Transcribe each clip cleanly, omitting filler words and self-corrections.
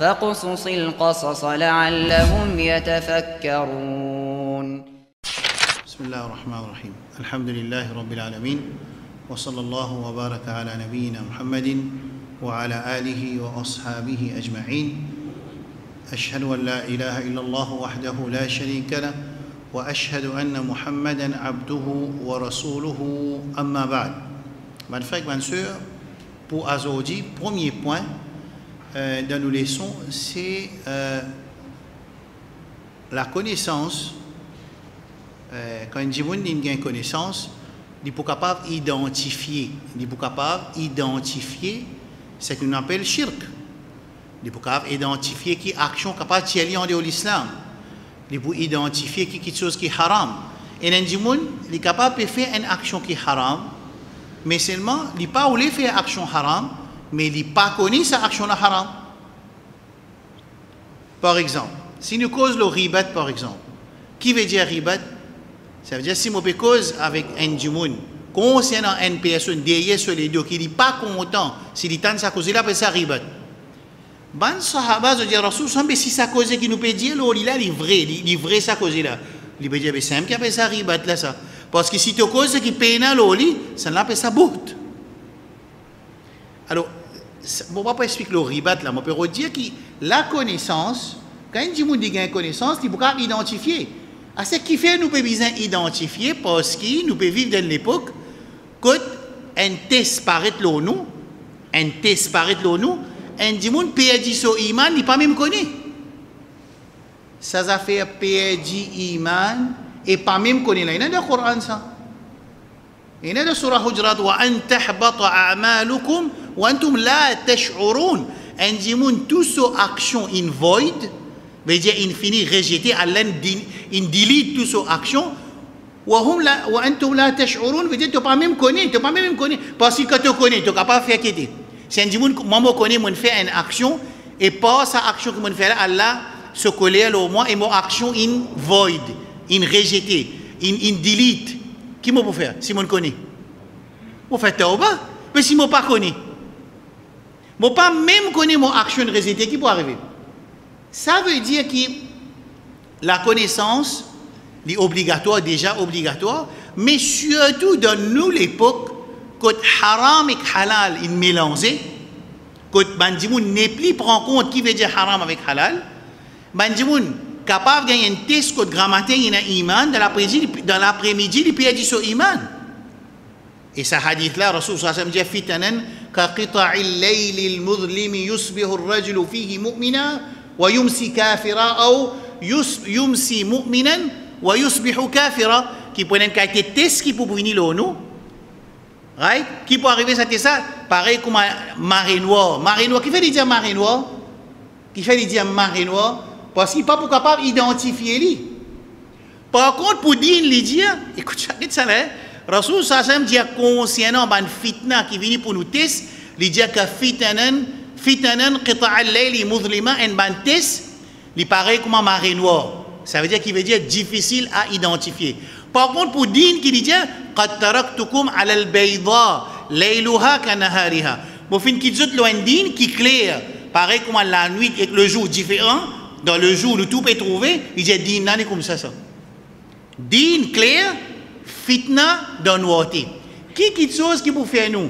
فاقصص القصص لعلهم يتفكرون. بسم الله الرحمن الرحيم. الحمد لله رب العالمين، وصلى الله وبارك على نبينا محمد وعلى آله وأصحابه أجمعين. أشهد أن لا إله إلا الله وحده لا شريك له، وأشهد أن محمدا عبده ورسوله. أما بعد. Mes frères, mes sœurs, pour aujourd'hui, premier point dans nos leçons, c'est la connaissance. Quand un gens a une connaissance, il est capable d'identifier. Il est capable d'identifier ce qu'on appelle shirk. Il est capable d'identifier qui action capable de tirer en dehors de l'islam. Il est identifier qui quelque chose qui est haram. Et un gens est capable de faire une action qui est haram, mais seulement il n'est pas voulu faire action haram, mais il n'est pas connu sa action haram. Par exemple, si nous causons le ribat, par exemple, qui veut dire ribat? Ça veut dire si on peut cause avec un djimoun concernant une personne derrière sur les deux qui n'est pas content, s'il tente sa cause, il appelle ça ribat. Ban sahaba veut dire Rasul semble si sa cause qui nous peut dire il a livré sa cause là. Il peut dire c'est qui appelle ça ribat là ça. Parce que si tu cause qui pénal l'oli, ça l'appelle ça bout. Alors bon, on va pas expliquer le ribat là, on peut redire que la connaissance, quand un djimoun dit une connaissance, il peut identifier. À ce qui fait, nous pouvons bien identifier parce que nous pouvons vivre dans l'époque quand un test paraît là nous, un dimoun perdu son iman, il n'est pas même connu. Ça a fait perdu iman et pas même connu. Il y a dans le Coran ça. Il y a dans Surah Hujurat wa an tahbata a'malukum wa antum la tash'urun. Un dimoun toute son action in void, veut dire infini rejeté, Allah in delete toute son action. Wa antum la tash'urun, veut dire tu pas même connu, parce que quand tu connais, tu n'as pas fait quitter. Si un dimoun moi connais mon fait une action et pas sa action que mon fait là, Allah se coller au moins et mon action in void, in rejeté, in delete. Qui m'a pour faire si mon connais? Mon fait tauba, mais si mon pas connais. Mon pas même connais mon action rejetée qui peut arriver. Ça veut dire que la connaissance est obligatoire, déjà obligatoire, mais surtout dans nous l'époque, quand haram et halal sont mélangés, quand bandimoun n'est plus prend compte qui veut dire haram avec halal, bandimoun capable de gagner un test quand grammaire il a iman, dans l'après-midi il perd son iman. Et ce hadith là, Rasul sallallahu alayhi wa sallam dit fitanan ka qita'il layli al-mudlimi yusbihu ar-rajulu fihi mu'mina wa yumsi kafira ou yumsi mu'minan wa yusbihu kafira, qui prennent un test qui peut venir là nous. Right? Qui peut arriver ça, pareil comme marée noire. Marée noire, qui fait dire marée noire? Qui fait dire marée noire? Parce qu'il n'est pas capable d'identifier lui. Par contre, pour dire, il dit, écoute, ça là, Rasul sallam dit concernant une fitna qui vient pour nous tester, il dit que fitanan qita'al layli mudlima en ban test, il paraît comme marée noire. Ça veut dire qu'il veut dire difficile à identifier. Par contre, pour dire qu'il dit قد تركتكم على البيضاء ليلها كنهارها. Bon fin qui dit loin din qui clair, pareil comme la nuit et le jour différent, dans le jour où tout peut trouver, il dit din là comme ça. Din clair, fitna dans noirté. Qui chose qui pour faire nous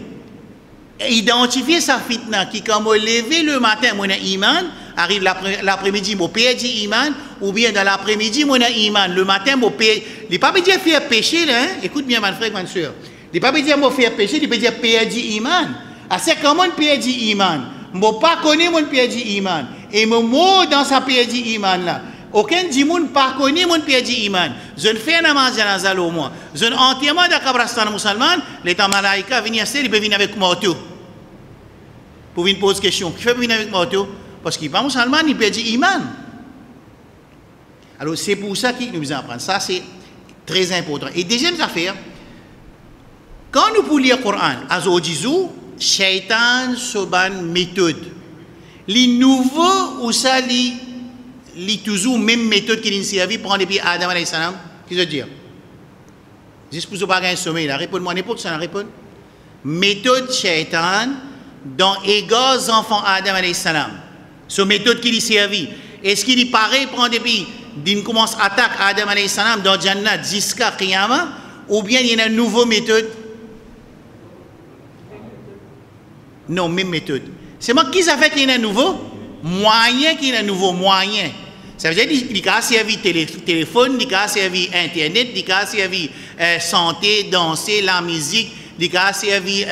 identifier sa fitna qui quand on lever le matin mon iman, arrive l'après-midi mon perdu iman, ou bien dans l'après-midi mon iman, le matin mon perdu. Il ne peut pas dire faire péché là, hein? Écoute bien mon frère, ma soeur. Il ne peut pas dire moi faire péché, il peut dire perdu iman. C'est comment perdu iman? Moi pas connais mon perdu iman et mon mot dans sa perdu iman là. Aucun dimoun pas connaît mon perdu iman. Je ne fais namaz janazah au moins. Je ne entièrement de Kabristan musulman, les malaïka venir il peut venir avec morto. Pour venir poser question, qui fait venir avec morto? Parce qu'il n'est pas musulman, il perd iman. Alors c'est pour ça qu'il nous apprend. Ça c'est très important. Et deuxième affaire, quand nous pouvons lire le Coran, Azodizou, Shaitan soban méthode. Les nouveaux ou ça les toujours même méthode qu'il a servi pour depuis Adam alayhi salam. Qu'est-ce que je veux dire? Juste pour ne pas gagner sommeil, la réponse moi n'importe ça la réponse. Méthode Shaitan dans égaux enfants Adam alayhi salam. Cette méthode qui lui servit. Est-ce qu'il est pareil, prend des pays, d'une commence attaque Adam alayhi salam dans Jannat jusqu'à Qiyamah, ou bien il y a une nouvelle méthode? Non, même méthode. C'est moi qui ça fait qu'il y a un nouveau moyen, qu'il y a un nouveau moyen. Ça veut dire qu'il a servi téléphone, il a servi internet, il a servi santé, danser, la musique, il a servi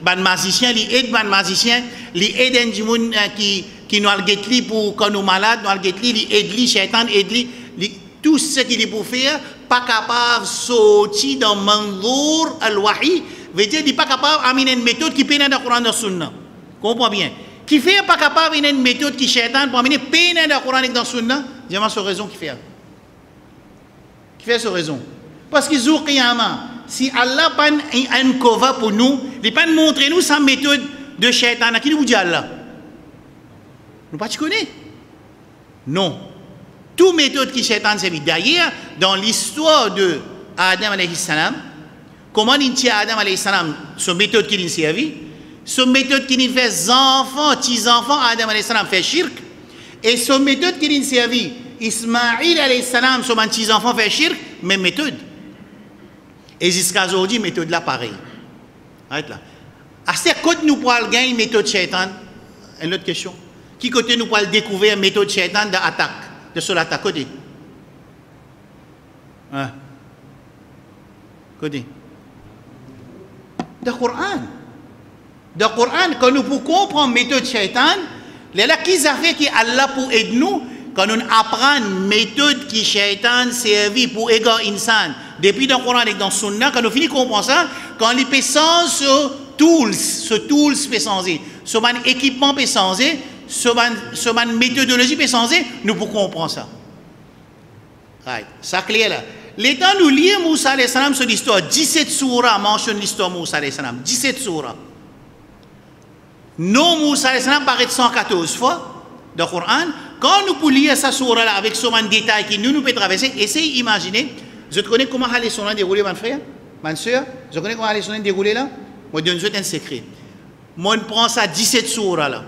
ban magicien, il aide ban magicien, il aide un monde qui nous a guetli pour quand nous malades, nous a guetli, il aide lui, shaitan aide lui, tout ce qu'il est pour faire, pas capable de sortir dans manzour al-wahi, veut dire qu'il n'est pas capable d'amener une méthode qui pénètre dans le Coran et dans le Sunna. Comprends bien. Qui fait pas capable d'amener une méthode qui shaitan pour amener pénètre dans le Coran et dans le Sunna, dis-moi cette raison qui fait. Qui fait cette raison? Parce que jour Qiyamah, si Allah pas un kova pour nous, il pas montrer nous sa méthode de shaitan, qui nous dit Allah? Nous pas tu connais? Non. Toute méthode qui shaitan s'est mis. D'ailleurs, dans l'histoire de Adam alayhi salam, comment il tient Adam alayhi salam, cette méthode qu'il a servi, cette méthode qu'il fait enfants, petits-enfants, Adam alayhi salam fait shirk, et cette méthode qu'il a servi, Ismaïl alayhi salam, son petits-enfants fait shirk, même méthode. Et jusqu'à aujourd'hui, méthode là pareil. Arrête là. À ce côté nous pourrons gagner une méthode shaitan? Une autre question. Qui côté nous pourrons découvrir une méthode shaitan d'attaque, de sur l'attaque côté? Hein? Côté? Le Coran. Le Coran, quand nous pouvons comprendre la méthode shaitan, les là qui a fait que Allah pour aider nous, quand nous apprenons une méthode qui shaitan servi pour égarer insan, depuis dans le Coran et dans le Sunna, quand nous finissons de comprendre ça, quand les personnes ce tools peut changer, ce équipement peut changer, ce méthodologie peut changer, nous pouvons comprendre ça. Right. Ça clair là. L'état nous lit Moussa alayhi salam sur l'histoire, 17 surahs mentionnent l'histoire de Moussa alayhi salam, 17 surahs. Non, Moussa alayhi salam paraît 114 fois dans le Coran. Quand nous pouvons lire cette surah là avec ce détail qui nous peut traverser, essayez d'imaginer. Je connais comment les surahs déroulés, mon frère, ma soeur. Je connais comment les surahs déroulés là. Moi, je donne un secret. Moi, je prends ça 17 surahs là.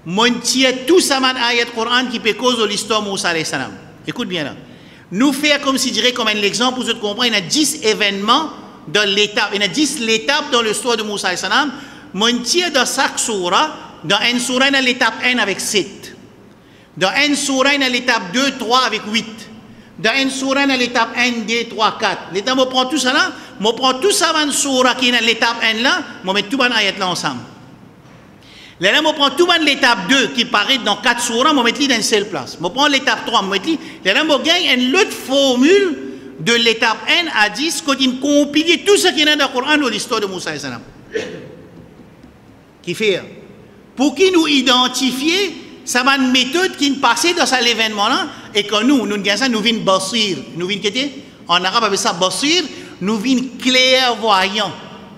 Moi, je tire tout ça dans ayat Coran qui peut causer l'histoire de Moussa alayhi salam. Écoute bien là. Nous faire comme si je dirais comme un exemple pour que vous compreniez, il y a 10 événements dans l'étape, il y a 10 étapes dans l'histoire de Moussa alayhi salam. Moi, je tire dans chaque surah, dans une surah, il y a l'étape 1 avec 7. Dans une surah, il y a l'étape 2, 3 avec 8. Dans une surah, il y a l'étape 1, 2, 3, 4. L'étape, je prends tout ça là, je prends tout ça dans une surah qui est dans l'étape 1 là, je mets tout dans l'ayat là ensemble. Là, je prends tout dans l'étape 2 qui paraît dans 4 surahs, je mets dans une seule place. Je prends l'étape 3, je mets là, je gagne une autre formule de l'étape 1 à 10, quand il compile tout ce qui est dans le Coran dans l'histoire de Moussa alayhi salam. Qui fait pour qui nous identifier ça va une méthode qui passe dans cet événement là et que nous gagnons ça, nous venons basir, nous venons en arabe avec ça basir, nous venons clairvoyant,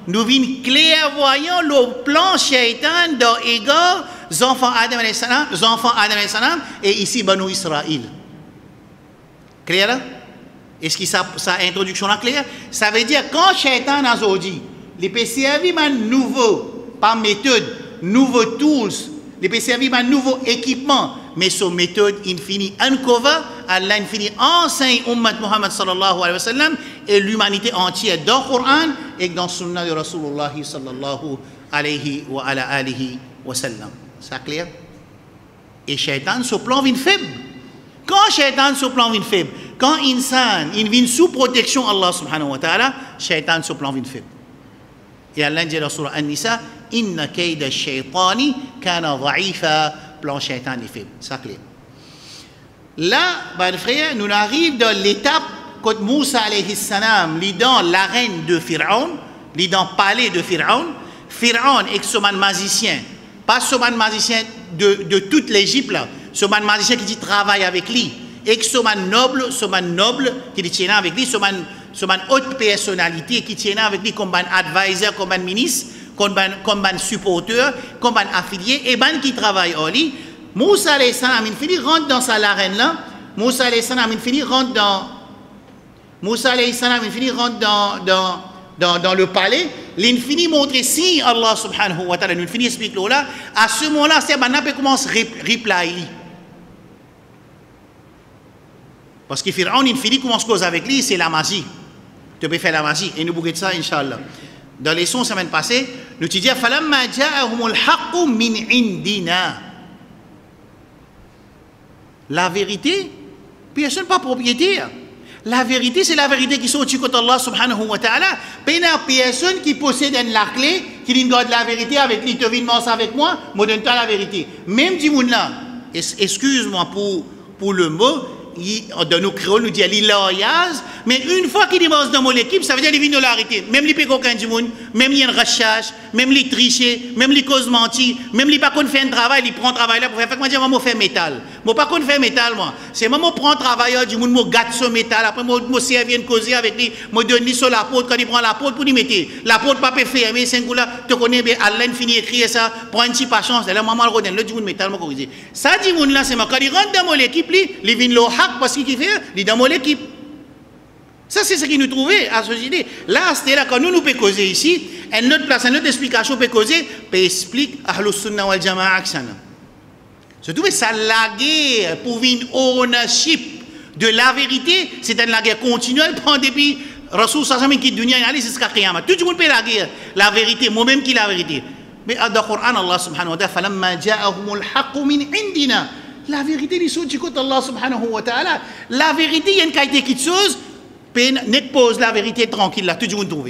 nous venons clairvoyant le plan shaitan dans égard les enfants Adam alayhi salam et ici Banu Israël. Clair là? Est-ce que ça introduction là claire? Ça veut dire quand shaitan a dit les peut servir un nouveau par méthode, nouveaux tools, les peut servir un nouveau équipement, mais son méthode infinie ankova, Allah infini enseigne ummat Muhammad sallallahu alayhi wa sallam et l'humanité entière dans le Coran et dans le Sunna de Rasulullah sallallahu alayhi wa ala alihi wa sallam. C'est clair? Et shaitan se plan vient faible. Quand shaitan se plan vient faible, quand insan il vient sous protection Allah subhanahu wa ta'ala, shaitan se plan vient faible. Et Allah dit dans la surah An-Nisa, Inna kayda shaitani kana dha'ifa, plan shaitan est faible. C'est clair. Là, ben frère, nous arrivons dans l'étape quand Moussa alayhi salam lit dans l'arène de Pharaon, lit dans le palais de Pharaon, Pharaon est ce magicien, pas ce magicien de toute l'Égypte là, ce magicien qui dit travaille avec lui, et ce noble qui dit tient avec lui, ce haute personnalité qui tient avec lui comme un advisor, comme un ministre, comme un supporter, comme un affilié, et ben qui travaille en lui. Moussa alayhi salam, il finit rentre dans sa l'arène là. Moussa alayhi salam, il finit rentre dans. Moussa alayhi salam, il finit rentre dans le palais. l'infini montre si Allah subhanahu wa ta'ala, l'infini explique là, à ce moment-là, c'est maintenant peut commencer reply. Parce que Pharaon, l'infini commence cause avec lui, c'est la magie. Tu peux faire la magie. Et nous bougeons ça, Inch'Allah. Dans les sons, semaine passée, nous te disons, فَلَمَّا جَاءَهُمُ الْحَقُّ مِنْ عِنْدِنَا. La vérité, personne pas propriétaire. La vérité, c'est la vérité qui sort du côté d'Allah subhanahu wa ta'ala. Il y a personne qui possède la clé, qui dit garde la vérité avec lui, tu viens de avec moi, moi donne-toi la vérité. Même du monde là, excuse-moi pour le mot, dans nos créoles, nous dit l'illoyaz, mais une fois qu'il divorce dans mon équipe, ça veut dire qu'il vient de l'arrêter. Même les pécoquins du monde, même les rachage, même les tricher, même les causes mentir, même les pas qu'on fait un travail, ils prennent un travail là pour faire. Fait que moi, je dis, moi, faire métal. Moi, pas qu'on fait métal, moi. C'est moi, prends un travailleur du monde, moi, gâte ce métal. Après, moi, servir une causer avec lui, moi, donne lui sur la porte, quand il prend la porte pour lui mettre. La porte, pas peut fermer, c'est un coup là, tu connais bien, Allah finit écrire ça, prends une petite patience. Là, maman, le redonne, le du monde métal, moi, corriger. Ça, du monde là, c'est moi. Quand il rentre dans mon équipe, il vient le hack parce qu'il fait, il est dans mon équipe. Ça, c'est ce qui nous trouvait à la société. Là, c'était là, quand nous pouvons causer ici, une autre place, une autre explication peut causer, peut expliquer Ahlus Sunnah wal Jama'a. Se trouve, ça la guerre pour une ownership de la vérité, c'est une la guerre continuelle pendant depuis Rasoul Sallallahu qui dunya allez jusqu'à Qiyamah. Tout le monde peut la guerre, la vérité, moi-même qui la vérité. Mais dans le Coran, Allah subhanahu wa ta'ala, falamma ja'ahumul haqqu min indina. La vérité, les choses du côté d'Allah subhanahu wa ta'ala. La vérité, il y a une qualité qui chose. N'est pose la vérité tranquille là, tout le monde trouve.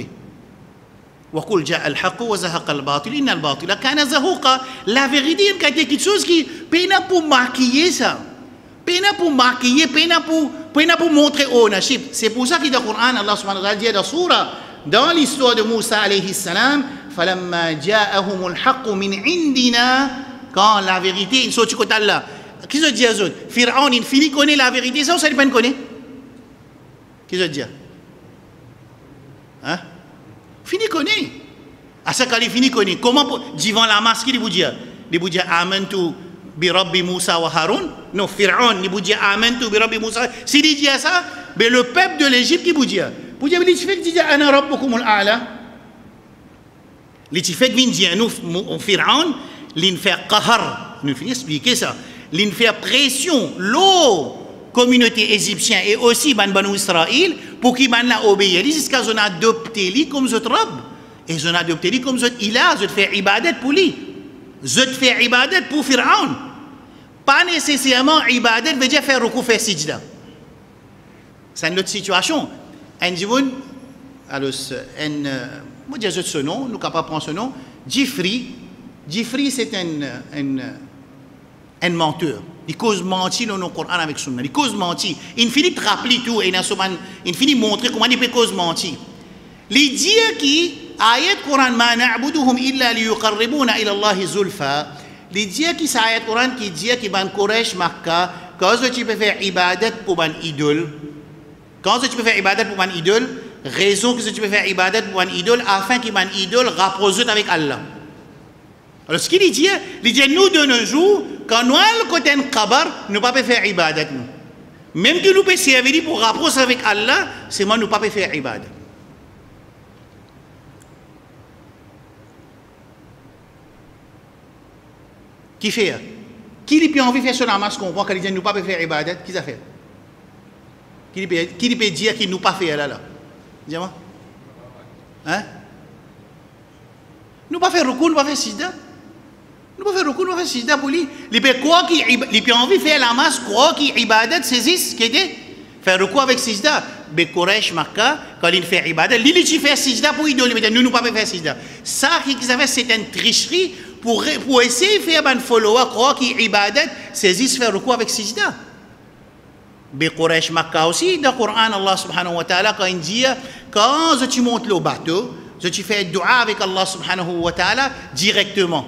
وَقُلْ جَاءَ الْحَقُّ وَزَهَقَ الْبَاطِلُ إِنَّ الْبَاطِلَ كَانَ زَهُوقًا. La vérité, il y a quelque chose qui peine pour maquiller ça. Peine pour maquiller, peine pour montrer ownership. C'est pour ça que dans le Coran, Allah subhanahu wa ta'ala dit dans la surah, dans l'histoire de Moussa alayhi salam, فَلَمَّا جَاءَهُمُ الْحَقُّ مِنْ عِنْدِنَا. Quand la vérité, il sort du côté d'Allah. Qui se dit à eux? Pharaon, il finit connaît la vérité, ça, ça ne pas connaît. Qui se dit? Hein? Fini connaît. À ce qu'il fini connaît. Comment, devant la masse, qui vous dit? Il vous dit Amantu bi Rabbi Moussa wa Haroun. Non, Pharaon, il vous dit Amantu bi Rabbi Moussa. S'il dit ça, mais le peuple de l'Égypte qui vous dit? Vous dites, il dit Ana Rabbukum al-A'la. Il dit, nous, Pharaon, il fait qahar. Nous finissons expliquer ça. Il fait pression, l'eau. Communauté égyptienne et aussi Banu Israël pour qu'ils obéissent jusqu'à ce qu'on adopté lui comme notre robe et on a adopté lui comme notre ilah, je fais ibadat pour lui, je fais ibadat pour Pharaon, pas nécessairement ibadat veut dire faire recours faire sijda. C'est une autre situation. Un jour, alors moi je ce nom, nous capable prendre ce nom, Jifri c'est un menteur. Il cause mentir dans le Coran avec Sunna. Il cause mentir. Il finit de rappeler tout et il finit de montrer comment il peut cause mentir. Les dire qui, ayat Coran, ma na'buduhum illa liyuqarribuna ila Allah zulfa. Les dire qui, c'est ayat Coran qui dit qu'il ban Quraysh Makkah, quand tu peux faire ibadat pour ban idole, quand tu peux faire ibadat pour ban idole, raison que tu peux faire ibadat pour ban idole, afin qu'il ban idole rapproche avec Allah. Alors ce qu'il dit, nous de nos jours, quand nous avons le côté de Kabar, nous ne pouvons pas faire ibadat. Même que nous pouvons servir pour rapprocher avec Allah, c'est moi nous ne pouvons pas faire ibadat. Qui fait? Qui a envie de faire son amas qu'on voit quand il dit nous ne pouvons pas faire ibadat? Qui ça fait? Qui peut dire qu'il ne peut pas faire là? Dis-moi. Hein? Nous ne pouvons pas faire recours, nous ne pouvons pas faire sida. Nous ne pouvons pas faire recours, nous ne pouvons pas faire sida pour lui. Il peut croire qu'il a envie de faire la masse, croire qu'il ibadat saisisse, qui était faire recours avec sida. Mais Quraysh Makkah, quand il fait ibadat, il fait sida pour idole, mais nous ne pouvons pas faire sida. Ça, c'est une tricherie pour essayer de faire un follower, croire qu'il ibadat saisisse, faire recours avec sida. Mais Quraysh Makkah aussi, dans le Coran, Allah subhanahu wa ta'ala, quand il dit, quand tu montes le bateau, tu fais dua avec Allah subhanahu wa ta'ala directement.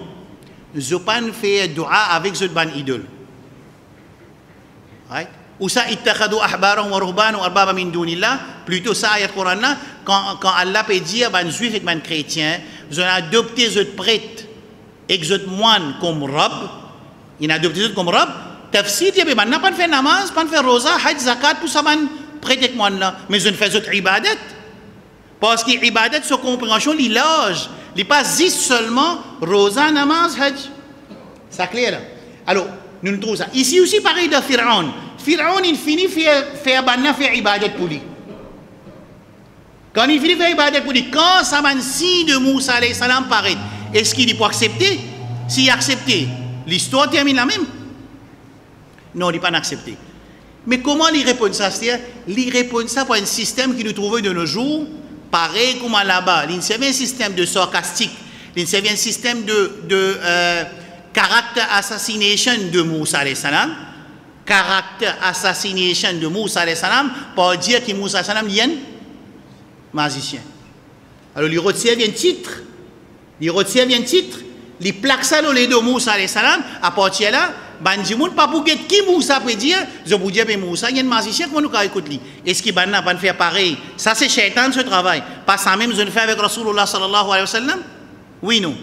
Je ne pas faire dua avec ce ban idole. Right? Ou ça, ittakhadou ahbarahum wa ruhbanahum arbaba min dunillah. Plutôt ça, ayat Coran là, quand Allah peut dire, ban juif et ban chrétien, ils ont adopté ce prêtre et ce moine comme robe, ils ont adopté ce comme robe. Tafsir, il n'y a pas de faire namaz, pas de faire rosa, hajj, zakat, pour ça, ban prêtre et moine là. Mais ils ont fait ce ibadat. Parce que l'ibadat, sa compréhension, il large. Il n'est pas juste seulement rosa, namaz, hajj. C'est clair là. Alors, nous trouvons ça. Ici aussi, pareil de Pharaon. Pharaon, il finit faire ibadat pour lui. Quand il finit faire ibadat pour lui, quand ça va signe de Moussa alayhi salam paraît, est-ce qu'il peut accepter? S'il accepte, l'histoire termine la même. Non, il n'est pas accepté. Mais comment il répond ça? C'est-à-dire, il répond ça par un système qui nous trouve de nos jours, pareil comme là-bas. Il y a un système de sarcastique, il y a un système de character assassination de Moussa alayhi salam. Character assassination de Moussa alayhi salam, pour dire que Moussa alayhi salam est un magicien. Alors, il retient un titre, il plaque ça dans les deux Moussa alayhi salam, à partir de là, Banjimoun, pas pour qui Moussa peut dire, je vous dis, Moussa, il y a un magicien, comment nous écouter? Est-ce qu'il va faire pareil? Ça, c'est Shaitan, ce travail. Pas ça même, je le fais avec Rasulullah sallallahu alayhi wa sallam? Oui, non.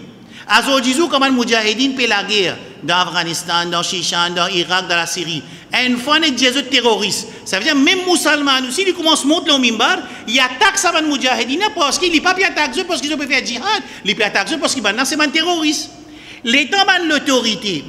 Aujourd'hui, comment Moudjahidine fait la guerre dans l'Afghanistan, dans Shishan, dans l'Irak, dans la Syrie. Une fois, on est des terroristes. Ça veut dire, même musulmans aussi, ils commencent à monter au mimbar, ils attaquent ça, Moudjahidine, parce qu'ils ne peuvent pas attaquer parce qu'ils peuvent faire djihad. Ils peuvent attaquer parce qu'ils sont des terroristes. L'État a l'autorité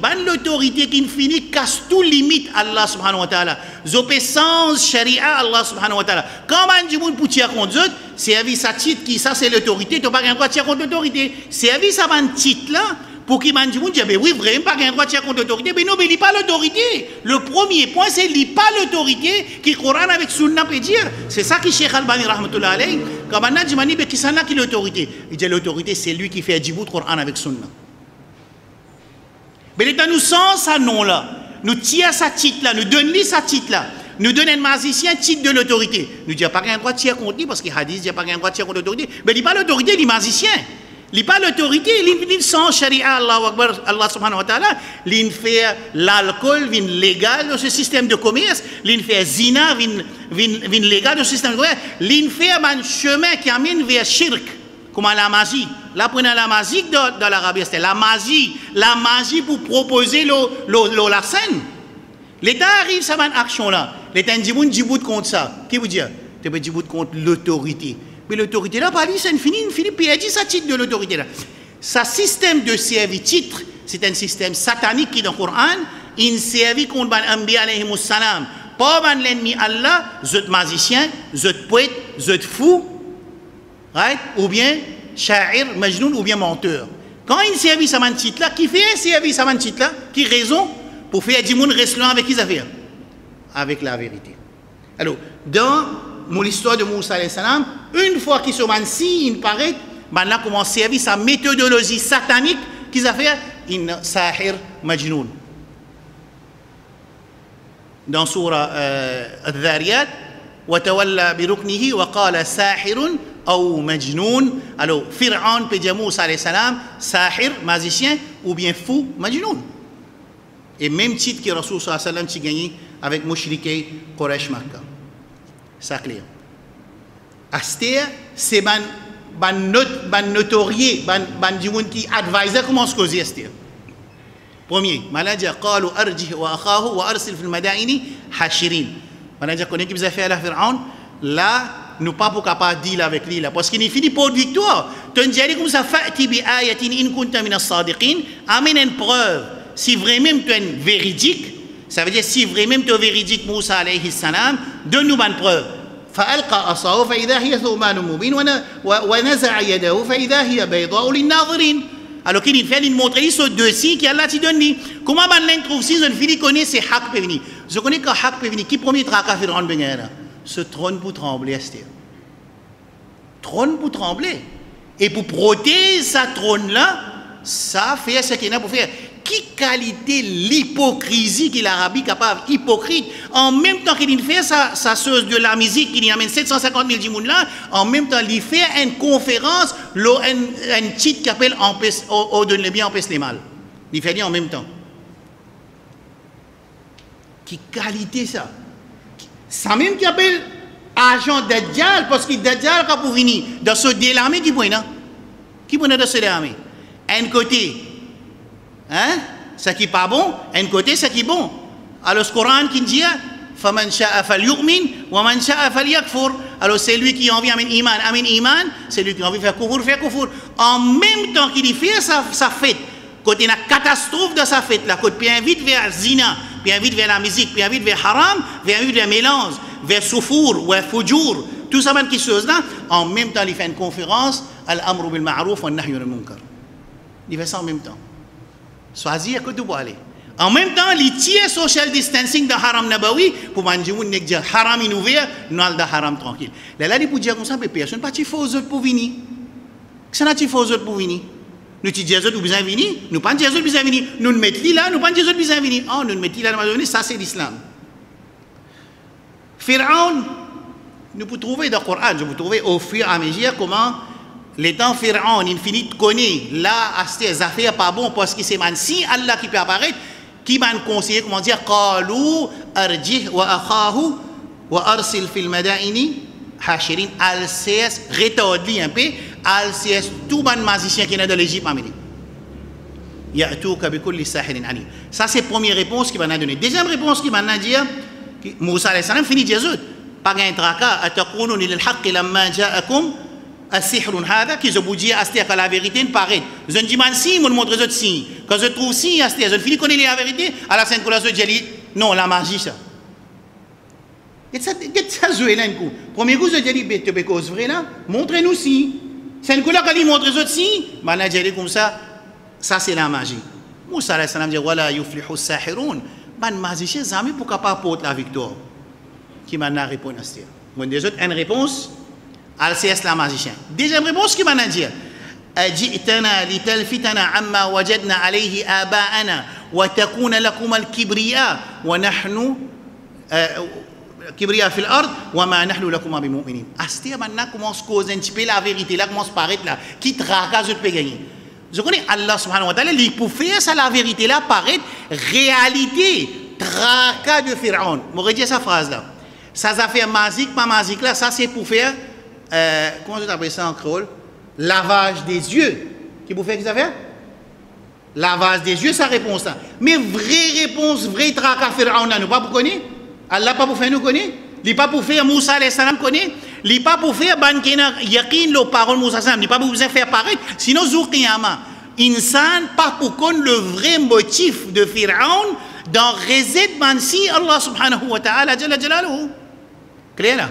qui finit casse tout limite Allah subhanahu wa ta'ala. Zopessance sharia Allah subhanahu wa ta'ala. Quand on dit pour tirer contre eux, service à titre qui ça c'est l'autorité, tu n'as pas rien droit de tirer contre l'autorité. Service à un titre là pour qui man dit oui vraiment pas rien droit de tirer contre l'autorité, mais non mais il pas l'autorité. Le premier point c'est il pas l'autorité qui Coran avec Sunna peut dire. C'est ça qui Cheikh Albani rahmatullah alayhi quand on dit mais qui ça là qui l'autorité. Il dit l'autorité c'est lui qui fait djibout Coran avec Sunna. Mais l'État nous sent ça non-là, nous tire sa titre-là, nous donne sa titre-là, nous donne un magicien titre de l'autorité. Nous disons pas qu'il y a un droit de tirer contre lui, parce que hadith dit pas qu'il y a un droit de tirer contre l'autorité. Mais il n'est pas l'autorité, il est magicien. Il n'est pas l'autorité, il sent sharia, Allah subhanahu wa ta'ala, il fait l'alcool, il légal dans ce système de commerce, il fait zina, il légal dans ce système de commerce, il fait un chemin qui amène vers shirk, comme la magie. Là, prenez la magie dans l'Arabie, c'était la magie pour proposer la scène. L'État arrive à cette action-là. L'État dit, vous contre ça. Qui vous dit? Tu peux dire contre l'autorité. Mais l'autorité là, pas lui, c'est fini, puis il dit ça titre de l'autorité là. Ce système de service titre, c'est un système satanique qui dans le Coran, il servi contre l'Anbiya alayhi salam. Pas l'ennemi Allah, vous êtes magicien, vous êtes poète, vous êtes fou, right? Ou bien sha'ir, majnoun ou bien menteur. Quand il service à un titre là, qui fait un service à un titre là, qui raison pour faire du monde reste avec qui affaire? Avec la vérité. Alors, dans mon histoire de Moussa alayhi salam, une fois qu'il se si il paraît, maintenant comment servir sa méthodologie satanique qu'ils a fait in sahir majnoun. Dans surah Al-Dhariyat, وتولى بركنه وقال ساحر أو مجنون. Alors, Pharaon peut dire Moussa alayhi salam, sahir, magicien, ou bien fou, majnoun. Et même titre que Rasul sallallahu alayhi wa sallam a gagné avec Mouchriké Quraysh Makkah. C'est clair. Astir, c'est ban notorié, ban dimoun qui advisor comment se causer Astir. Premier, Maladia قالوا أرجه وأخاه وأرسل في المدائن حاشرين. Maladia connaît qui vous a fait à la Pharaon. Là, nous pas pour capable deal avec lui là, parce qu'il n'est fini pour victoire. Tu dis comme ça, fa'ti bi ayatin in kunta min as-sadiqin. Amène une preuve. Si vraiment tu es véridique, ça veut dire si vraiment tu es véridique, Moussa alayhi salam, donne-nous une preuve. فألقى عصاه فإذا هي ثعبان مبين ونزع يده فإذا هي بيضاء للناظرين. Alors qu'il fait il montre ce deux signes qui Allah t'a donné. Comment man l'introuve si je ne finis connaît c'est haq peut venir. Je connais que haq peut venir. Qui premier traka Pharaon benera? Ce trône pour trembler Esther. Trône pour trembler. Et pour protéger sa trône là, ça fait ce qu'il a pour faire. Qui qualité l'hypocrisie qu'il l'Arabie capable, hypocrite, en même temps qu'il fait sa chose de la musique, qu'il y amène 750 000 djimoun là, en même temps il fait une conférence, un titre qui appelle « donne le bien, empêche les mal ». Il fait en même temps. Qui qualité ça? Ça même qui appelle agent Dajjal, parce que Dajjal quand pour venir dans ce délarmé qui point là, qui point dans ce délarmé. Un côté, hein? Ce qui n'est pas bon, un côté, ce qui est bon. Alors, le Coran qui dit, فَمَنْ شَاءَ فَلْيُؤْمِنْ وَمَنْ شَاءَ فَلْيَكْفُرْ. alors c'est lui qui a envie amin iman, c'est lui qui a envie de faire kufur. En même temps qu'il fait sa fête, quand il y a une catastrophe de sa fête, là, quand il invite vers zina, puis invite vers la musique, puis invite vers haram, puis invite vers mélange, vers soufour, ou fujur, tout ça, qui chose là, en même temps, il fait une conférence, al-amru bil ma'ruf wa nahyu anil munkar. Il fait ça en même temps. Choisis à côté de aller. En même temps, il tient social distancing de haram nabawi pour manger mon nègre dire haram innouvert, non de haram tranquille. Là, il peut dire comme ça, mais personne pas faut aux autres pour venir. Ça n'a pas faut aux autres pour venir. Nous disons aux autres besoin venir, nous pas dire aux autres besoin venir. Nous mettons là, nous pas dire aux autres besoin venir. Oh, nous mettons là, ça c'est l'islam. Pharaon, nous pouvons trouver dans le Coran, je peux trouver au fur et à mesure comment les temps Pharaon, il finit de connaître là, ces affaires pas bon parce que c'est man si Allah qui peut apparaître. Qui m'a conseillé, comment dire, قالوا أرجه وأخاه وأرسل في المدائن حاشرين. Alcès rétordi un peu, Alcès tout le magicien qui est dans l'Égypte a mené. يأتوك بكل ساحر عليم. Ça c'est la première réponse qu'il m'a donné. Deuxième réponse qu'il m'a dit, Moussa alayhi salam finit Jésus. Pas un tracas, أتقولون للحق لما جاءكم السحر هذا qui je vous dis à la vérité ne paraît. Je ne dis pas si, je montre les autres signes. Quand je trouve si, je finis de connaître la vérité, à la fin de la je dis non, la magie ça. Qu'est-ce que ça joue là un coup? Premier coup, je dis tu peux cause vrai là, montrez-nous si. C'est un coup là quand il montre les autres signes, maintenant je dis comme ça, ça c'est la magie. Moussa alayhi salam dit voilà yuflihu sahirun. Man magicien jamais pour capable porter la victoire. Qui m'a répondu à ça. Moi des autres une réponse. Al-CS la magicien. Deuxième réponse qui m'a dit أجئتنا لتلفتنا عما وجدنا عليه آباءنا وتكون لكم الكبرياء ونحن كبرياء في الأرض وما نحن لكم بمؤمنين. Astia maintenant commence causer un petit peu la vérité là commence paraître là qui tracas je peux gagner. Je connais Allah subhanahu wa ta'ala il pour faire ça la vérité là paraître réalité tracas de Pharaon. M'aurait dit sa phrase là. Ça fait magique pas magique là ça c'est pour faire comment je t'appelle ça en créole? Lavage des yeux. Qui vous fait que ça fait? Lavage des yeux, ça réponse ça. Mais vraie réponse, vrai tracas Pharaon, nous pas pour connaître. Allah pas pour faire nous connaître. Il pas pour faire Moussa alayhi salam connaître. Il pas pour faire bankena yakin le parole Moussa salam. Il pas pour faire pareil. Sinon jour qiyamah, insan pas pour connaître le vrai motif de Pharaon dans reset mansi Allah subhanahu wa ta'ala jalla jalaluhu. Clair là?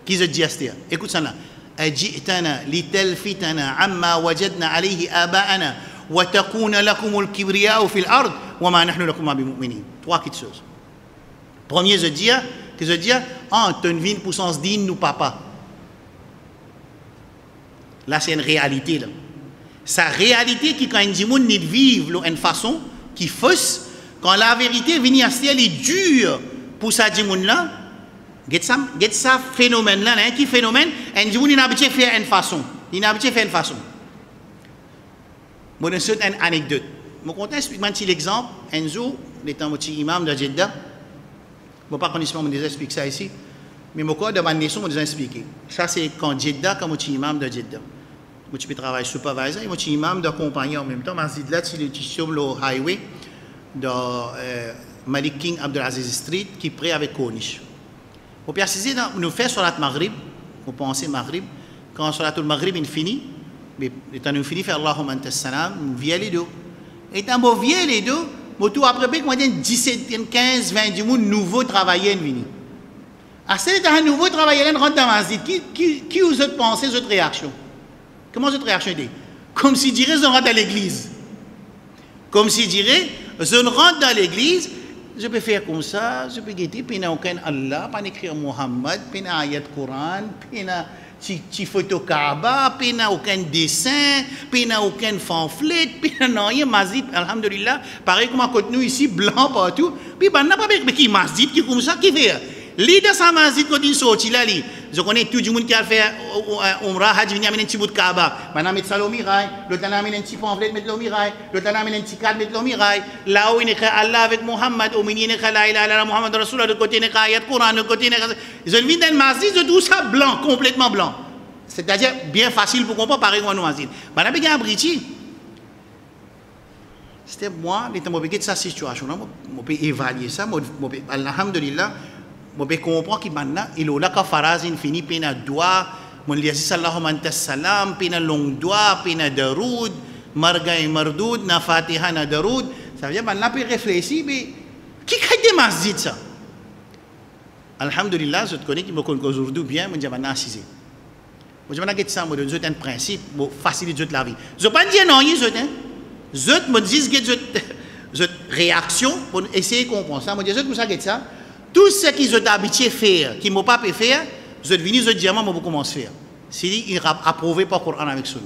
Qui se dit astia? Écoute ça là. أجئتنا لتلفتنا عما وجدنا عليه آباءنا وتكون لكم الكبرياء في الأرض وما نحن لكم بمؤمنين. Trois petites choses. Premier, je dis, ah, tu as une vie pour sens digne, nous papa. Là, c'est une réalité là. Sa réalité qui quand il dit vivre d'une façon qui fausse, quand la vérité vient à ciel est dure pour ça dit là. Get ça phénomène là, qui phénomène, il n'a habitué faire une façon. Il n'a habitué faire une façon. Moi, je une anecdote. Je vais expliquer un petit exemple. Un jour, étant imam de Jeddah, je ne vais pas expliquer ça ici, mais je vais vous expliquer. Ça, c'est quand Jeddah, quand je suis imam de Jeddah. Je peux travailler supervisor, je suis imam de compagnie en même temps. Je suis là, sur le highway de Malik King Abdulaziz Street, qui est près avec Corniche. Pour préciser, nous faisons Salat Maghrib, vous pensez Maghrib, quand Salat Maghrib est fini, étant nous fini, faire Allahumma anta salam, nous vient les deux. Étant nous vient les deux, tout après, moi, 17, 15, 20 du monde, nouveau travailleur venu. À ce temps, nouveau travailleur rentre dans la masjid. Qui vous autres pensez, votre réaction? Comment votre réaction était? Comme si dirait, je rentre dans l'église. Comme si dirait, je rentre dans l'église. Je peux faire comme ça, je peux guetter, puis il n'y a aucun Allah, pas écrire Muhammad, puis il n'y a ayat Coran, puis il n'y a une photo Kaaba, puis il n'y a aucun dessin, puis il n'y a aucun pamphlet, puis il n'y a rien, masjid, alhamdulillah, pareil comme à côté nous ici, blanc partout, puis il n'y a pas mais qui masjid, qui comme ça, qui fait? L'idée de sa masjid, quand il sortit là, je connais tout le monde qui a fait Umrah, Hajj, vient amener un petit bout de Kaaba. Maintenant, mettre ça au mirail, l'autre amener un petit pamphlet, mettre le mirail, l'autre amener un petit cadre, mettre le mirail. Là où il y a Allah avec Muhammad, au milieu il y a la ilaha illallah Muhammad Rasulullah, de côté il y a ayat Coran, de côté il y a. Je viens dans le masjid, je trouve ça blanc, complètement blanc. C'est-à-dire bien facile pour comprendre, pareil comme nous masjid. Maintenant, il y a un Briti. C'était moi, l'état de sa situation, je peux évaluer ça, alhamdulillah. je peux comprendre qu'il maintenant, il a là, quand phrase fini, puis il a doigt, mon liasi sallallahu anta salam, puis il a long doigt, puis il a daroud, marga et mardoud, na fatiha na daroud. Ça veut dire, maintenant, puis réfléchir, mais qui a des masjid ça? Alhamdulillah, je te connais qui me connaît aujourd'hui bien, je dis maintenant assisé. Je dis maintenant, ça, je dis un principe pour faciliter la vie. Je ne pas dire non, je me dis que je réaction pour essayer de comprendre ça. Je dis ça. Tout ce qu'ils ont habitué à faire, qui ne m'ont pas pu faire, je vais venir, je dis, moi, je commence à faire. Si ils approuvé par le Coran avec Sunna.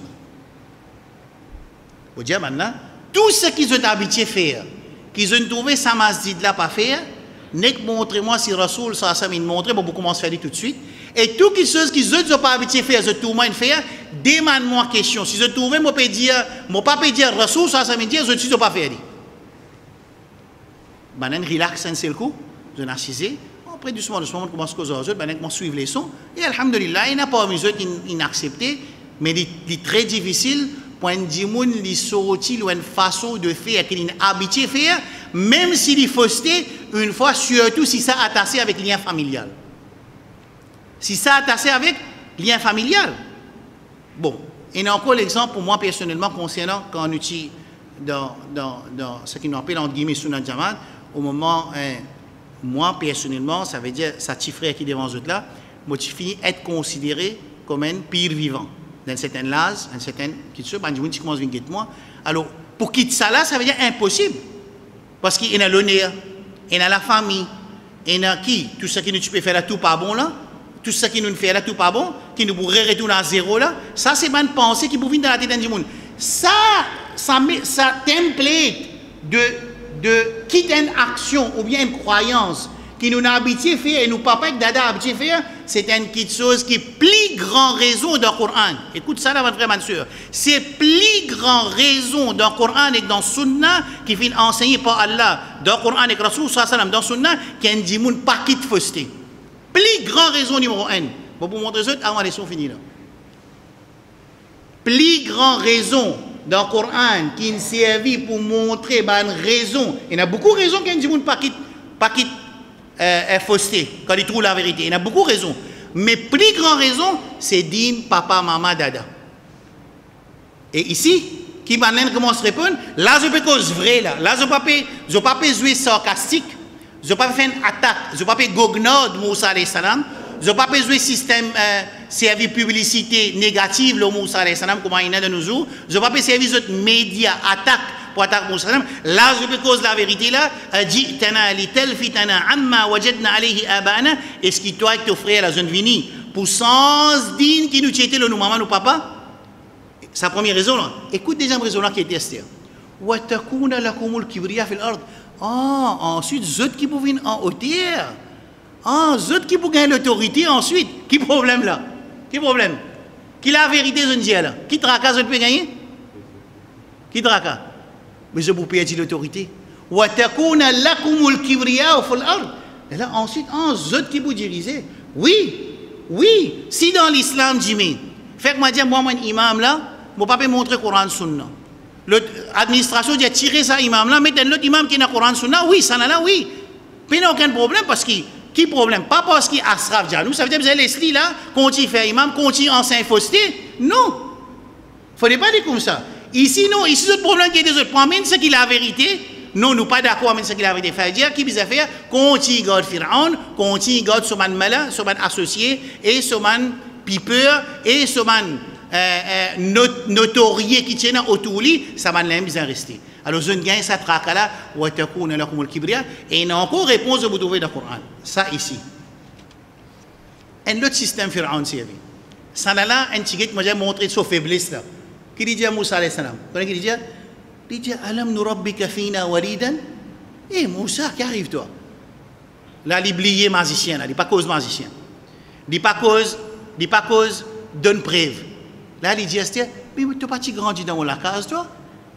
Je dis maintenant, tout ce qu'ils ont habitué à faire, qu'ils ont trouvé ça masjid là pas faire, n'est que montrez-moi si Rasoul ça m'a montré, je commence à faire tout de suite. Et toutes les choses qu'ils n'ont pas habitué à faire, je trouve moi faire, demande-moi question. Si je trouve, je peux dire, je pas dire Rasoul ça m'a dit, je ne suis pas faire. Maintenant, relax un seul coup. Je n'ai assisé. Après, doucement, on commence à causer aux autres, on suivre les sons. Et alhamdulillah, il n'y a pas mis autres qui accepté, mais il est très difficile pour un dimoun qui sorti une façon de faire qu'il est habitué à faire, même s'il est fausseté, une fois, surtout si ça attaché avec lien familial. Si ça attaché avec lien familial. Bon, et encore l'exemple pour moi personnellement concernant quand on utilise dans ce qu'on appelle entre guillemets Sunnah Jamaat, au moment. Moi, personnellement, ça veut dire, ça petit frère qui est devant eux là, moi, tu finis être considéré comme un pire vivant. Dans certaines lases, dans certaines qui se passent, qui commencent à venir moi. Alors, pour quitter ça là, ça veut dire impossible. Parce qu'il y a l'honneur, il y a la famille, il y a qui? Tout ce qui nous peut faire là, tout pas bon là, tout ce qui nous fait là, tout pas bon, qui nous pourrait retourner à zéro là, ça, c'est une pensée qui peut venir dans la tête d'un monde. Ça template de quitter une action ou bien une croyance qui nous a habitué à faire et nous papa que dada habitué à faire, c'est une petite chose qui est plus grande raison dans le Coran. Écoute ça là, mon frère, ma soeur. C'est plus grande raison dans le Coran et dans le Sunna qui finit enseigné par Allah, dans le Coran et Rasoul sallam, dans le Sunna, qui a un dimoun pas quitte fausseté. Plus grande raison numéro 1. Bon, pour montrer ça, avant les sons finis là. Plus grande raison dans le Coran qui nous servi pour montrer une raison. Il y a beaucoup de raisons qu'il y a pas quitte fausseté quand il trouve la vérité. Il y a beaucoup de raisons. Mais plus grande raison, c'est dire papa, maman, dada. Et ici, qui maintenant commence à répondre, là je peux cause vrai là. Là je ne peux pas jouer sarcastique, je ne peux pas faire une attaque, je ne peux pas gognard Moussa alayhi salam. Je ne peux pas jouer système service publicité négative, le Moussa alayhi salam, comme il y a de nos jours. Je ne peux pas servir d'autres médias, attaque pour attaquer Moussa alayhi salam. Là, je peux cause la vérité là. Jitana li talfitana amma wajadna alayhi abana. Est-ce qu'il doit être frère la jeune vini pour sans digne qui nous tient le nous maman, nous papa? C'est la première raison là. Écoute déjà une raison là qui est testée. Wa takuna lakumul kibriya fil ard. Ah, ensuite, zot qui pouvaient en hauteur. Ah, zot qui pour gagner l'autorité ensuite. Qui problème là? Qui problème? Qui la vérité, je ne dis là? Qui traca, je peux gagner? Qui traca? Mais je peux perdre l'autorité. Wa takuna lakumul kibriya fil ard. Et là, ensuite, zot qui vous diriger. Oui. Si dans l'islam, Jimmy, faites-moi dire, moi, un imam là, je ne peux pas montrer Coran Sunna. L'administration dit tirer ça imam là, mettez l'autre imam qui est dans Coran Sunna, oui, ça là, oui. Mais il n'y a aucun problème parce qu'il qui problème? Pas parce qu'il asraf Janou, ça veut dire que vous allez laisser là, continue faire imam, continue enseigne fausseté. Non. Il ne faudrait pas dire comme ça. Ici, non, ici, c'est le problème qui est des autres. Prends-moi ce qui est la vérité. Non, nous pas d'accord avec ce qui est la vérité. Il faut dire qu'il va faire, continue garde Firaun, continue garde Soman Mala, Soman associé, et Soman Piper, et Soman notorié qui tient autour de lui, ça va bien rester. Alors, je gagne ça trakala, wa takuna lakumul kibriya, et il y a encore réponse que vous trouvez dans le Coran. Ça ici. Un autre système Firaun s'y avait. Ça là, un petit qui m'a montré sa faiblesse là. Qui dit à Moussa alayhi salam? Qui dit? Il dit, alam nurabbika fina walidan? Eh, Moussa, qu'arrive toi? Là, il oublié magicien, là, il n'est pas cause magicien. Il n'est pas cause donne preuve. Là, il dit, mais tu n'as pas grandi dans la case, toi?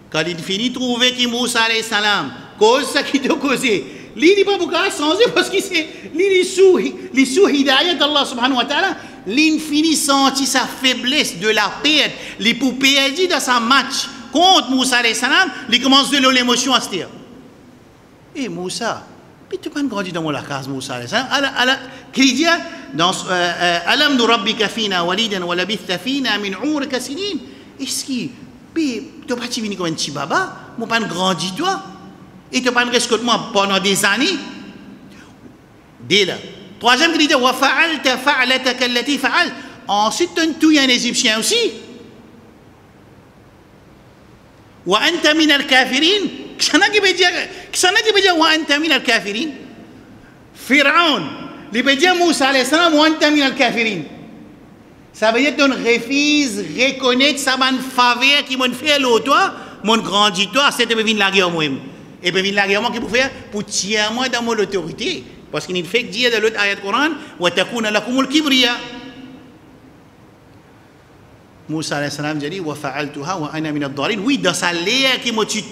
Quand il finit de trouver que Moussa alayhi salam, cause ça qui t'a causé, il dit pas pourquoi changer parce qu'il est sous hidayah d'Allah subhanahu wa ta'ala, il finit sentir sa faiblesse de la perte, il peut perdre dans sa match contre Moussa alayhi salam, il commence de l'émotion à se dire. Eh Moussa, Puis tu pas grandi dans la case Moussa alayhi salam. Qu'il dit dans alam nurabbika fina walidan wa labithta fina min umrika sinin. Est-ce que puis tu pas venu comme un petit baba, mon pas grandi toi et tu pas resté moi pendant des années. Dès là. Troisième qu'il dit wa fa'alta fa'lataka allati fa'al. Ensuite tu es un égyptien aussi. Wa anta min al-kafirin. Qu'est-ce qui veut dire wa anta min al-kafirin? Pharaon, il veut dire Moussa alayhi salam wa anta min al-kafirin. Ça veut dire qu'on refuse reconnaître ça man faveur qui m'ont fait l'autre, mon grandi toi, c'est de venir la guerre moi-même. Et puis venir la guerre moi qui pour faire pour tirer moi dans mon autorité parce qu'il fait dire dans l'autre ayat Coran wa takuna lakumul kibriya. Moussa alayhi salam dit wa fa'altuha wa ana min ad-dhalin. Oui, dans sa léa qui m'a tué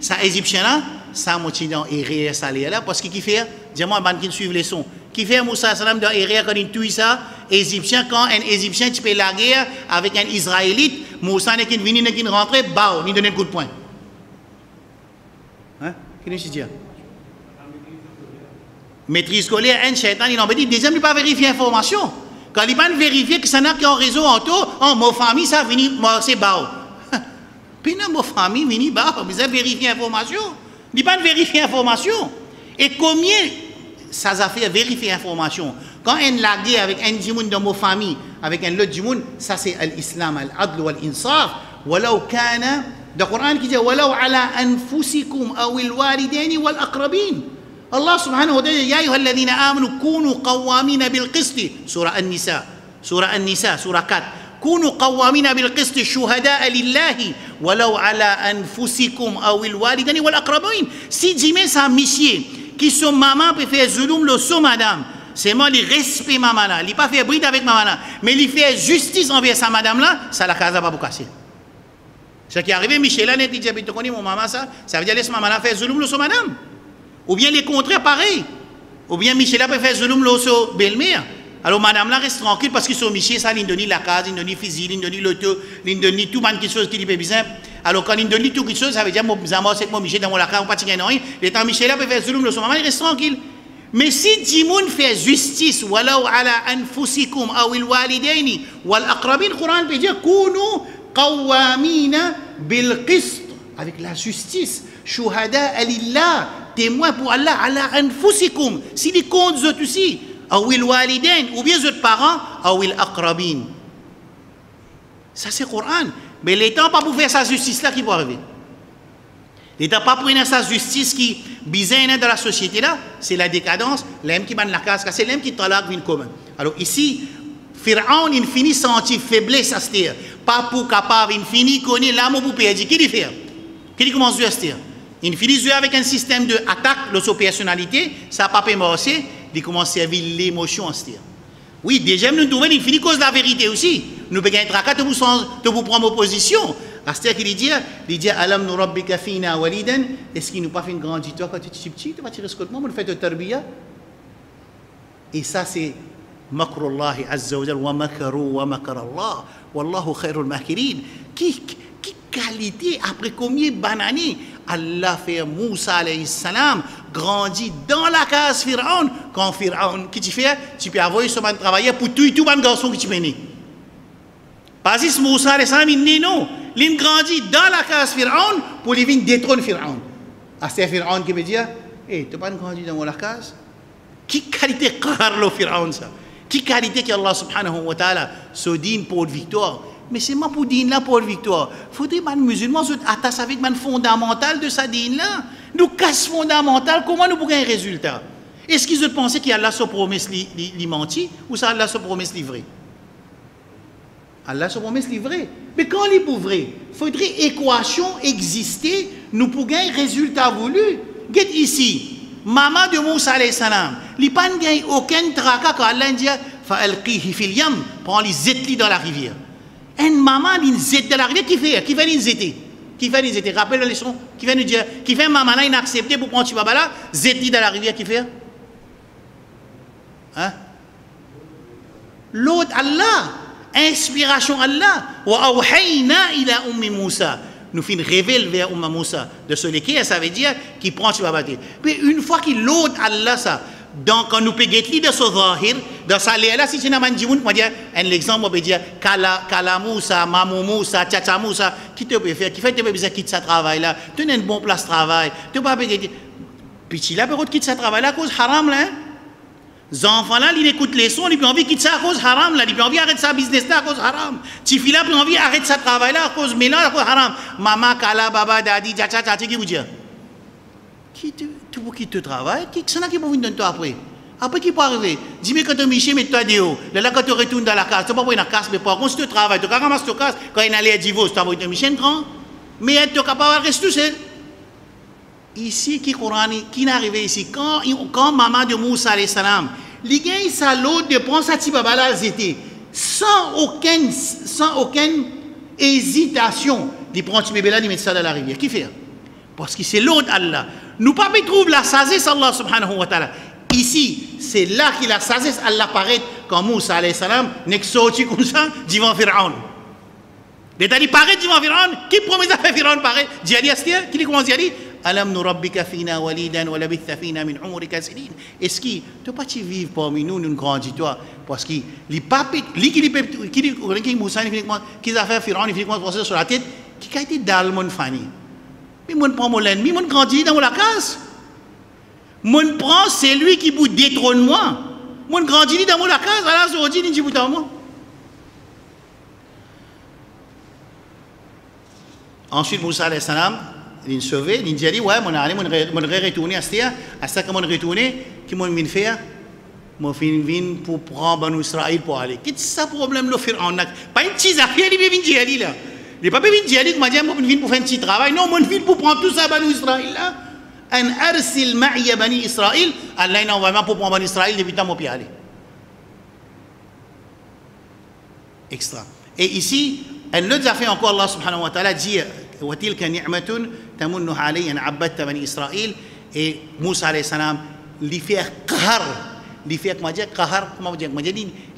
ça égyptien là, ça m'a tué dans erreur ça léa là parce qu'il fait dis-moi ban qui suivent les sons. Qui fait Moussa alayhi salam dans erreur quand il tue ça égyptien quand un égyptien tu peux la guerre avec un israélite, Moussa n'est qu'une venu n'est qu'une rentrée, bao, ni donner un coup de poing. Hein? Qu'est-ce que tu dis? Maîtrise scolaire, un shaitan, il en dit deuxième il pas vérifier l'information. Quand il va vérifier que ça n'a qu'un réseau en tout, en ma famille, ça vient, c'est bao. Puis dans ma famille, vient bao, mais ça vérifie l'information. Il va vérifier l'information. Et combien ça a fait vérifier l'information? Quand on l'a guerre avec un djimoun dans ma famille, avec un autre djimoun, ça c'est l'islam, al-adl wal-insaf. Walau kana, dans le Coran qui dit, walau ala anfusikum awil walidaini wal aqrabin. Allah subhanahu wa ta'ala, ya ayyuha alladhina amanu kunu qawwamina bil qisti. Surah An-Nisa, Surah 4. كونوا قوامين بالقسط شهداء لله ولو على أنفسكم أو الوالدين والأقربين. Si jamais ça monsieur qui son maman peut faire zulum le son madame, c'est moi le respect maman là, il pas fait bride avec maman là, mais il fait justice envers sa madame là, ça la case pas pour casser. Ce qui est arrivé Michel là, il dit tu connais mon maman ça veut dire laisse maman là faire zulum le son madame. Ou bien les contraires pareil. Ou bien Michel là peut faire zulum le son belle-mère. Alors madame là reste tranquille parce qu'ils sont michés, ça il donne la case, il donne le fusil, il donne l'auto, il donne tout quelque chose qui lui fait besoin. Alors quand il donne tout quelque chose, ça veut dire moi c'est moi miché dans mon lacage, on pas tirer rien. Les temps miché là peut faire zulum le son maman, il reste tranquille. Mais si Dimoun fait justice, walau ala anfusikum aw al walidaini wal aqrabin, Coran peut dire kunu qawwamina bil qist, avec la justice, shuhada lillah, témoin pour Allah ala anfusikum, si les comptes eux aussi. Awil walidain, ou bien les parents, awil aqrabin. Ça c'est le Coran. Mais l'État pas pour faire sa justice là qui peut arriver. L'État pas pour faire sa justice qui bizarre dans la société là, c'est la décadence, l'homme qui bat la casse, c'est l'homme qui talak vient commun. Alors ici, Pharaon il finit sentir faiblesse à se dire, pas pour capable, il finit connaître l'amour pour perdre. Qui dit faire? Qui dit commence à se dire? Il finit jouer avec un système de attaque de sa personnalité, ça pas peut marcher. Il commence à servir l'émotion en se dire. Oui, déjà, nous trouvons qu'il finit cause de la vérité aussi. Nous pouvons être tracas de vous prendre opposition. C'est-à-dire qu'il dit, Alam nu rabbika fina walidan, est-ce qu'il nous pas fait une grande histoire quand tu es petit, tu vas tirer ce côté, on fait de tarbiya. Et ça, c'est Makrullahi azza wa jal, wa makaru wa makarallah, wallahu khairul makirin. Qui qualité, après combien d'années, Allah fait Moussa alayhi salam grandit dans la case Pharaon. Quand Pharaon, qui tu fais, tu peux avoir ce man travailler pour tout le garçon qui tu mener. Pas si Moussa alayhi salam, il dit non. Il grandit dans la case Pharaon pour lui venir détrôner Pharaon. C'est Pharaon qui veut dire, tu n'as pas grandi dans la case. Qui qualité Carlo Pharaon ça? Qui qualité que Allah subhanahu wa ta'ala se dit pour une victoire? Mais c'est moi pour dire là pour la victoire. Il faudrait que les musulmans se attachent avec le fondamental de sa dîne là. Nous casse fondamental, comment nous pourrons un résultat? Est-ce qu'ils ont pensé qu'Allah se promesse li menti ou ça Allah se promesse livré? Allah se promesse livré. Mais quand il est pour vrai, il faudrait équation exister, nous pourrons un résultat voulu. Get ici, maman de Moussa alayhi salam, il n'a pas aucun tracas quand Allah dit fa'alqihi fil yam, prend les zetli dans la rivière. Une maman qui zète dans la rivière, qui fait une zété? Qui fait une zété? Rappelle la leçon? Qui fait nous dire? Qui fait maman là, inaccepté pour prendre Tibaba là, zété dans la rivière, qui fait? Hein? L'autre Allah, inspiration Allah. Wa awhayna ila ummi Moussa. nous fin révèle vers Oumma Moussa de ce l'équerre, ça veut dire qu'il prend tu vas battre. Puis une fois qu'il l'autre Allah ça, donc quand nous payons de ce zahir, dans ça là si tu n'as pas dit on peut dire un exemple on peut dire Kala Moussa, Mamou Moussa, Tcha Moussa, qui te peut faire, qui fait te peut besoin quitter ce travail là, tu as une bonne place de travail, tu pas payer. Puis tu là peut quitter ce travail là à cause haram là. Les enfants là, ils écoutent les sons, ils ont envie de quitter ça à cause haram là, ils ont envie d'arrêter sa business là à cause haram. Tifi là, ils ont envie d'arrêter sa travail là à cause mélange à cause haram. Maman, Kala, Baba, Daddy, Tcha, qui vous dit? Qui te travaille? Qui c'est là qui peut venir donner toi après? Après qui peut arriver? Dis-moi quand tu es mets-toi dehors. Là, quand tu retournes dans la case, tu ne peux pas prendre la case, mais par contre, si tu travailles, tu ramasses ta case, quand il y a un divorce, tu vas prendre Michel grand, mais tu es capable de rester tout seul. Ici, qui est arrivé ici, quand maman de Moussa alayhi salam, les gars, ils l'autre de prendre sa petite baba là, sans aucune hésitation, de prendre ce bébé là, de mettre ça dans la rivière. Qui fait? Parce que c'est l'autre Allah. Nous pas trouver la sagesse Allah subhanahu wa ta'ala. Ici, c'est là que la sagesse Allah paraît quand Moussa alayhi salam n'est sorti comme ça, devant Pharaon. L'état dit paraît devant Pharaon, qui promet à faire Pharaon paraît? Diali Astia, qui commence à dire? Alam nurabbika fina walidan wa labitha fina min umrika sinin. Est-ce que tu pas vivre parmi nous nous grandis toi parce que les papes qui Moussa qui a fait Pharaon il fait passer sur la tête qui a été dans mon fani. Mais mon prend mon l'ennemi, mon grandit dans la case. Mon prend c'est lui qui vous détrône moi. Mon grandit dans la case alors aujourd'hui il dit pour moi. Ensuite Moussa alayhi salam il sauvé, il dit ouais, mon retourné à ça que mon retourné, qui m'ont venu faire, mon venu pour prendre Banu Israël pour aller. Qu'est-ce que ça problème le faire en acte? Pas une petite affaire, il vient dire là. Il pas venu dire que m'a dit moi venu pour faire un petit travail. Non, mon venu pour prendre tout ça Banu Israël là. An arsil ma'iya Bani Israël, Allah il envoie pour prendre Banu Israël depuis temps mon pied aller. Extra. Et ici, un autre affaire encore Allah subhanahu wa ta'ala dit وتلك نعمة تمنها علي أن عبدت بني إسرائيل et Moussa alayhi salam lui faire qahar comment dire qahar comment dire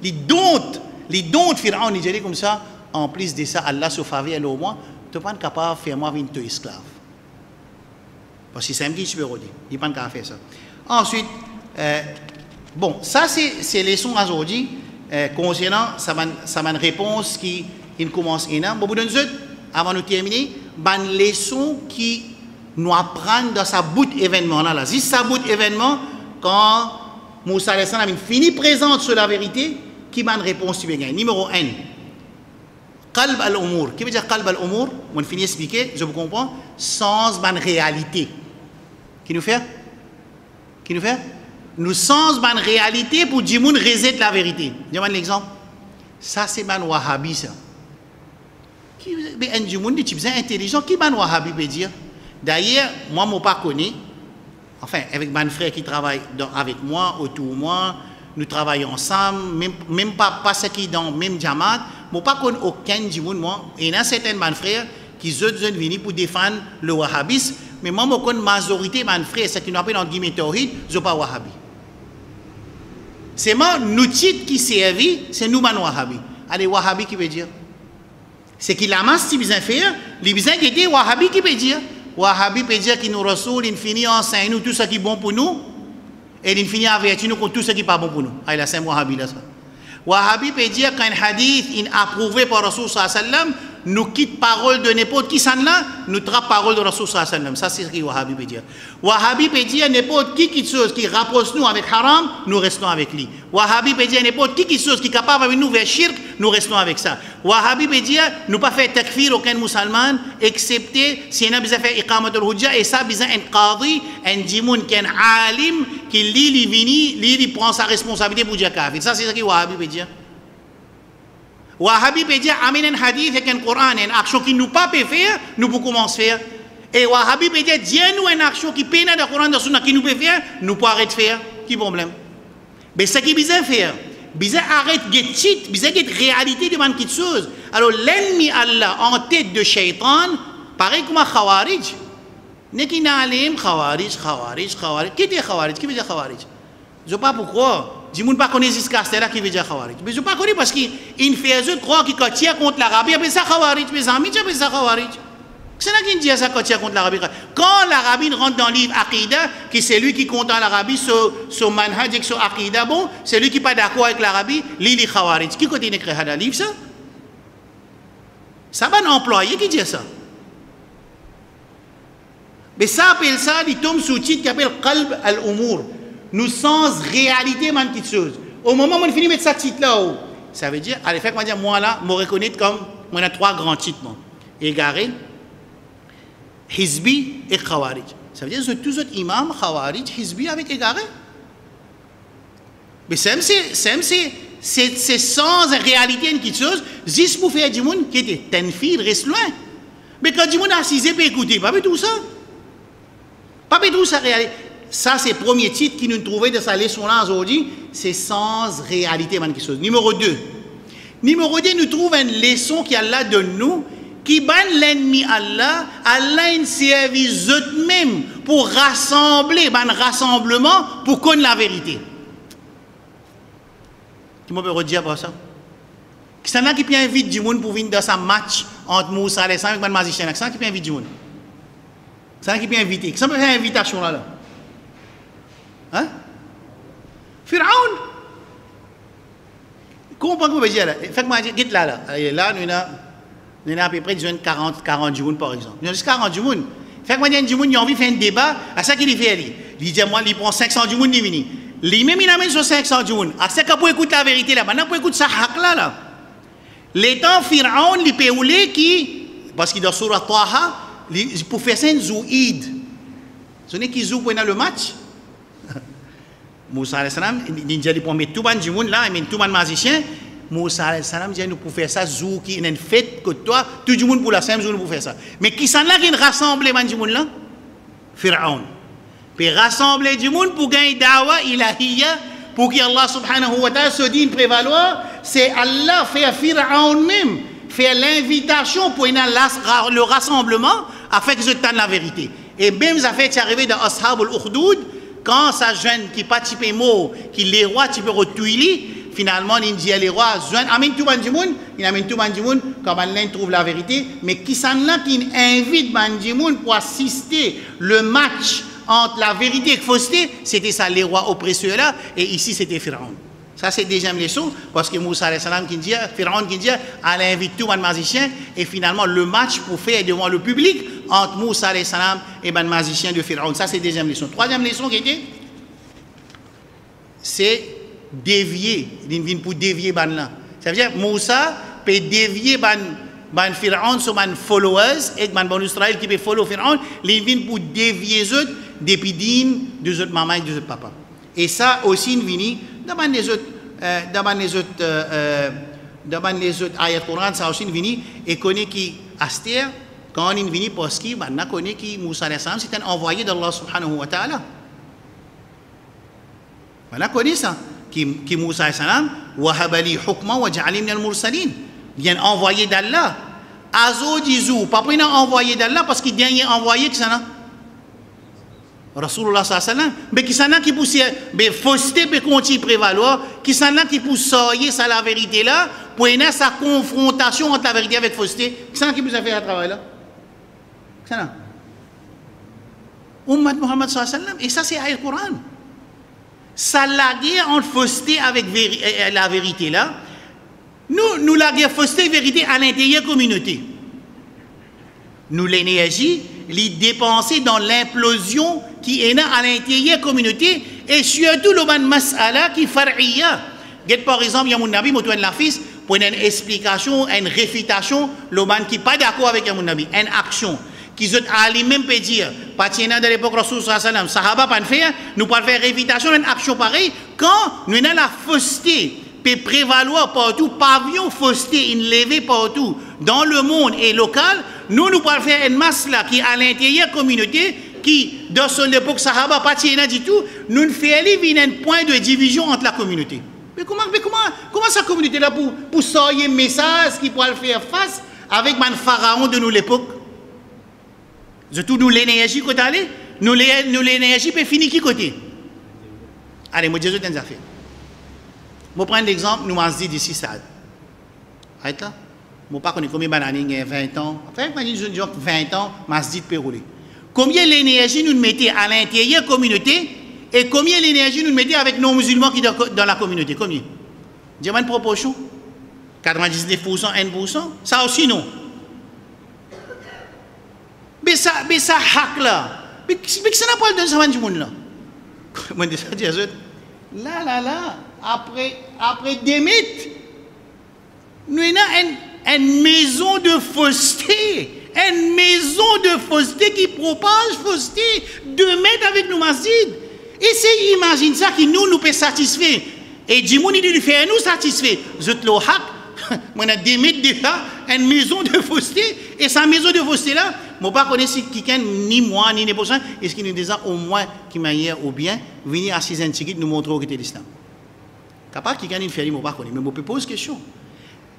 les dons de Pharaon il dit comme ça en plus de ça Allah se faveur au moins tu pas capable de faire moi une esclave parce que c'est un petit peu rodé il pas capable faire ça ensuite bon ça c'est leçon aujourd'hui concernant ça m'a une réponse qui commence énorme bon nous avant de terminer une leçon qui nous apprend dans sa bout événement là. Si sa bout événement, quand Moussa alayhi salam finit présente sur la vérité, qui m'a une réponse tu veux gagner. Numéro 1. Qalb al-umur. Qui veut dire qalb al-umur? On finit expliquer, je vous comprends. Sens ban réalité. Qui nous fait? Nous sens ban réalité pour dire moun reset la vérité. Je vous donne l'exemple. Ça c'est ban wahhabi ça. Un du monde de type intelligent qui ban wahhabi peut dire d'ailleurs moi je ne pas connais enfin avec mon frère qui travaille avec moi autour de moi nous travaillons ensemble même pas ceux qui dans le même jamaat je ne pas connais aucun du monde moi et il y a certains mon frère qui sont venus pour défendre le wahhabisme mais moi je connais la majorité de mon frère ceux qui nous appellent en guillemets tawhid je ne sont pas wahhabi c'est moi nous titres qui servent c'est nous man wahhabi allez wahhabi qui veut dire c'est qu'il amasse si besoin faire, les besoins qui étaient wahhabi qui peut dire. Wahhabi peut dire qu'il nous rasoul, il finit enseigne nous tout ce qui est bon pour nous et il finit avertir nous contre tout ce qui n'est pas bon pour nous. Ah, là c'est wahhabi là ça. Wahhabi peut dire qu'un hadith est approuvé par Rasoul sallallahu alayhi wa sallam, nous quitte parole de n'importe qui s'en là, nous trappe parole de Rasoul sallallahu alayhi wa sallam. Ça c'est ce que Wahhabi peut dire. Wahhabi peut dire n'importe qui chose qui rapproche nous avec haram, nous restons avec lui. Wahhabi peut dire n'importe qui chose qui est capable de nous vers shirk, nous restons avec ça. Wahhabi peut dire nous pas faire takfir aucun musulman excepté si on a besoin de faire iqamatul hujja et ça besoin un qadi, un dimoun qui est un alim qui lui prend sa responsabilité pour dire kafir. Ça c'est ce que Wahhabi peut dire. Wahhabi peut dire amène un hadith avec un Coran, une action qui nous pas peut faire, nous pouvons commencer à faire. Et Wahhabi peut dire dis-nous une action qui peine dans le Coran, dans le Sunna qui nous peut faire, nous pouvons arrêter de faire. Qui problème? Mais ce qui besoin faire, besoin arrêter de cheat, besoin de réalité de quelque chose. Alors l'ennemi Allah en tête de Shaitan, pareil comme un Khawarij. N'est qu'il n'a alim Khawarij. Qui est Khawarij? Qui veut dire Khawarij? Je ne sais pas pourquoi. Je ne pas connaître jusqu'à ce là qui veut dire Khawarij. Mais je ne sais pas connaître parce qu'il fait eux croire qu'il tient contre l'Arabie, il appelle ça Khawarij. Mes amis, appellent ça Khawarij. C'est là qu'il dit ça quand il contre l'Arabie. Quand l'Arabie rentre dans le livre Aqidah, qui c'est lui qui compte l'Arabie sur manhaj et sur Aqidah, bon, c'est lui qui n'est pas d'accord avec l'Arabie, l'île Khawarij. Qui côté écrit dans le livre ça? Ça va un employé qui dit ça. Mais ça appelle ça, il tombe sous titre qui appelle Qalb al-Umur. Nous sens réalité, man, petite chose. Au moment où on finit de mettre ça titre là-haut, ça veut dire, à l'effet, moi là, je me reconnais comme, on a 3 grands titres, égaré, Hizbi et Khawarij. Ça veut dire que tous les imams, Khawarij, Hizbi avec égaré. Mais c'est sans réalité une petite chose, juste pour faire du monde qui était tenfir, reste loin. Mais quand du monde assisé peut écouter, pas tout ça. Pas tout ça réalité. Ça, c'est le premier titre qui nous trouvait de sa leçon-là aujourd'hui, c'est sans réalité, man, quelque chose. Numéro 2. Numéro 2, nous trouvons une leçon qui Allah donne nous, qui ban l'ennemi Allah, Allah a servi eux-mêmes pour rassembler, un rassemblement pour connaître la vérité. Qui m'a peut redire par ça? Qui s'en a qui peut inviter du monde pour venir dans un match entre Moussa et avec le magicien? Qui s'en a qui peut inviter du monde? Qui s'en a qui peut inviter? Qui s'en peut faire une invitation là? Hein? Pharaon. Comment on peut dire là? Faites-moi dire, là, nous avons à peu près 40 jours par exemple. Nous avons juste 40 jours. Faites-moi dire, du monde, il a envie de faire un débat, à ça qu'il fait. Il dit, moi, il prend 500 jours, il vient. Lui-même, il amène sur 500 jours. À ce qu'il peut écouter la vérité là. Maintenant, pour écouter ça, là. Les temps, Pharaon, il peut rouler qui, parce qu'il est dans Surah Taha, pour faire ça, un zouïd. Ce n'est qu'il zoue pour le match. Moussa alayhi salam, il dit pour mettre tout le monde là, il met tout le magicien. Moussa alayhi salam dit nous pour faire ça, zou qui est une fête que toi, tout le monde pour la même jour pour faire ça. Mais qui sont là qui rassemble du monde là? Pharaon. Puis rassembler du monde pour gagner dawa ilahiyya, pour que Allah subhanahu wa ta'ala se dise prévaloir, c'est Allah faire Pharaon même, faire l'invitation pour le rassemblement afin que je tente la vérité. Et même ça fait arriver dans Ashab al-Ukhdud. Quand ça jeune qui participe mot, qui les rois tu peux retouiller, finalement il dit les rois jeune amène tout le monde, il amène tout le monde comme Allah trouve la vérité, mais qui sont là qui invite le monde pour assister le match entre la vérité et la fausseté, c'était ça les rois oppresseurs là, et ici c'était Pharaon. Ça c'est deuxième leçon, parce que Moussa alayhi salam qui dit, Pharaon qui dit, elle invite tout le magicien, et finalement le match pour faire devant le public entre Moussa alayhi salam et le magicien de Pharaon. Ça c'est deuxième leçon. Troisième leçon qui était, c'est dévier, pour dévier ban là. Ça veut dire Moussa peut dévier ban Pharaon sur ban followers, et ban Israël qui peut follow Pharaon, il vient pour dévier eux depuis din de autres maman et de autres papa. Et ça aussi il vient dans les autres ayats Coran, ça aussi vient et connaît qui Aster quand il vient parce qu'il connaît qui Moussa alayhi salam c'est un envoyé d'Allah subhanahu wa ta'ala. Voilà connaît ça qui Moussa alayhi salam wahabali hukma wa ja'alni min al-mursalin, vient envoyé d'Allah. Azo dizou pas pour envoyé d'Allah parce qu'il dernier envoyé que ça là. Rasulullah sallallahu alayhi wa sallam, mais qui s'en a qui pousse, mais fausseté peut continuer prévaloir, qui s'en a qui pousse sortir ça la vérité là, pour y avoir sa confrontation entre la vérité avec fausseté, qui s'en a qui pousse à faire un travail là? Qui s'en a? Ummat Muhammad sallallahu alayhi wa sallam, et ça c'est le Coran. Ça la guerre entre fausseté avec la vérité là, nous la guerre fausseté et vérité à l'intérieur de la communauté. Nous l'énergie, les dépenser dans l'implosion qui est à l'intérieur de la communauté et surtout le ban mas'ala qui far'iyya. Par exemple, il y a mon nabi, Moutouen Lafis, pour une explication, une réfutation, le ban qui n'est pas d'accord avec mon nabi, une action. Qui sont allés même peut dire, pas tiens de l'époque Rasul sallallahu alayhi wa sallam, Sahaba pas faire, nous pas faire réfutation, une action pareille, quand nous avons la fausseté peut prévaloir partout, pavillon fausseté, une levée partout, dans le monde et local, nous pouvons faire une masse là qui est à l'intérieur de la communauté, qui, dans son époque Sahaba, pas tiens du tout, nous faisons un point de division entre la communauté. Mais comment cette communauté là pour sortir un message qui pourrait faire face avec le pharaon de nous l'époque? Surtout nous l'énergie côté aller, nous l'énergie peut finir qui côté? Allez, moi je dis une affaire. Je prends l'exemple, nous m'en dit d'ici ça. Arrête là. je ne sais pas combien d'années, 20 ans. Après, je dis 20 ans, masjid peut rouler. Combien l'énergie nous mettons à l'intérieur de la communauté et combien l'énergie nous mettons avec nos musulmans qui sont dans la communauté? Combien? Dis une proportion? 99%, 1%? Ça aussi non. Mais ça hack là. Mais ça n'a pas le temps de ce monde là. Moi, je dis là, après 2 mètres, nous avons une maison de fausseté. Une maison de fausseté qui propage fausseté 2 mètres avec nos masjid. Essayez d'imaginer ça qui nous peut satisfaire. Et Djimouni dit faire nous satisfaire. Zut le hack, on a 2 mètres déjà, une maison de fausseté. Et sa maison de fausseté là, je ne sais pas si quelqu'un, ni moi, ni les prochains, est-ce qu'il nous dit au moins qui m'a ou bien venir à 6 ans de nous montrer au côté de l'islam. Capable quelqu'un nous fait, je ne sais pas, mais je peux poser question.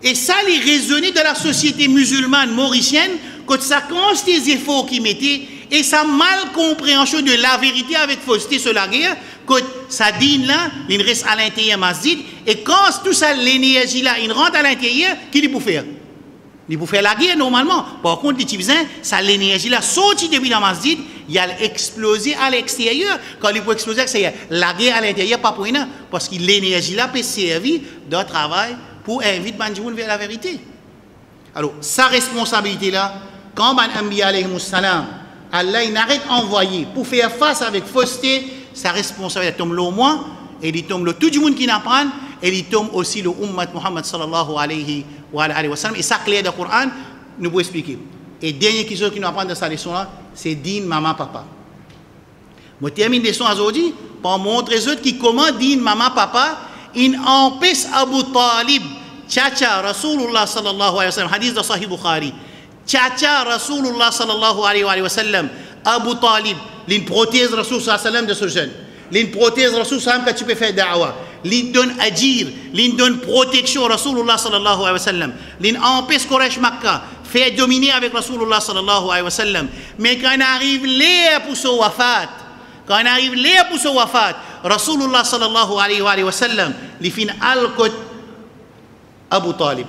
Et ça, les raisonner de la société musulmane mauricienne, quand ça constate des efforts qu'ils mettaient, et sa mal compréhension de la vérité avec fausseté sur la guerre, quand ça dit là, il reste à l'intérieur masjid, et quand tout ça, l'énergie là, il rentre à l'intérieur, qu'est-ce qu'il peut faire? Il peut faire la guerre normalement. Par contre, les Tibétains, ça l'énergie là, sorti depuis la masjid, il a explosé à l'extérieur. Quand il peut exploser à l'extérieur, la guerre à l'intérieur, pas pour rien, parce que l'énergie là peut servir de travail pour inviter Banjoun vers la vérité. Alors, sa responsabilité là, quand Ban Ambiya alayhi salam, Allah il n'arrête d'envoyer pour faire face avec fausseté, sa responsabilité tombe le moins, et il tombe le tout le monde qui n'apprend, et il tombe aussi le Ummat Muhammad sallallahu alayhi wa sallam. Et ça, clair dans le Coran, nous pouvons expliquer. Et dernière question qui nous apprend de sa leçon là, c'est din maman papa. Je termine la leçon aujourd'hui pour montrer aux autres qui comment din maman papa, il empêche Abu Talib, Tchacha Rasulullah sallallahu alayhi wa sallam, hadith de Sahih Bukhari, Tchacha Rasulullah sallallahu alayhi wa sallam, Abu Talib, il protège Rasul sallallahu alayhi wa sallam de ce jeune. Il protège Rasul sallallahu alayhi wa sallam quand tu peux faire da'wah. Il donne agir, il donne protection Rasulullah sallallahu alayhi wa sallam. Il empêche Quraysh Makkah, faire dominer avec Rasulullah sallallahu alayhi wa sallam. Mais quand arrive l'air pour ce wafat, Rasulullah sallallahu alayhi wa sallam, il fin al-Qut Abu Talib.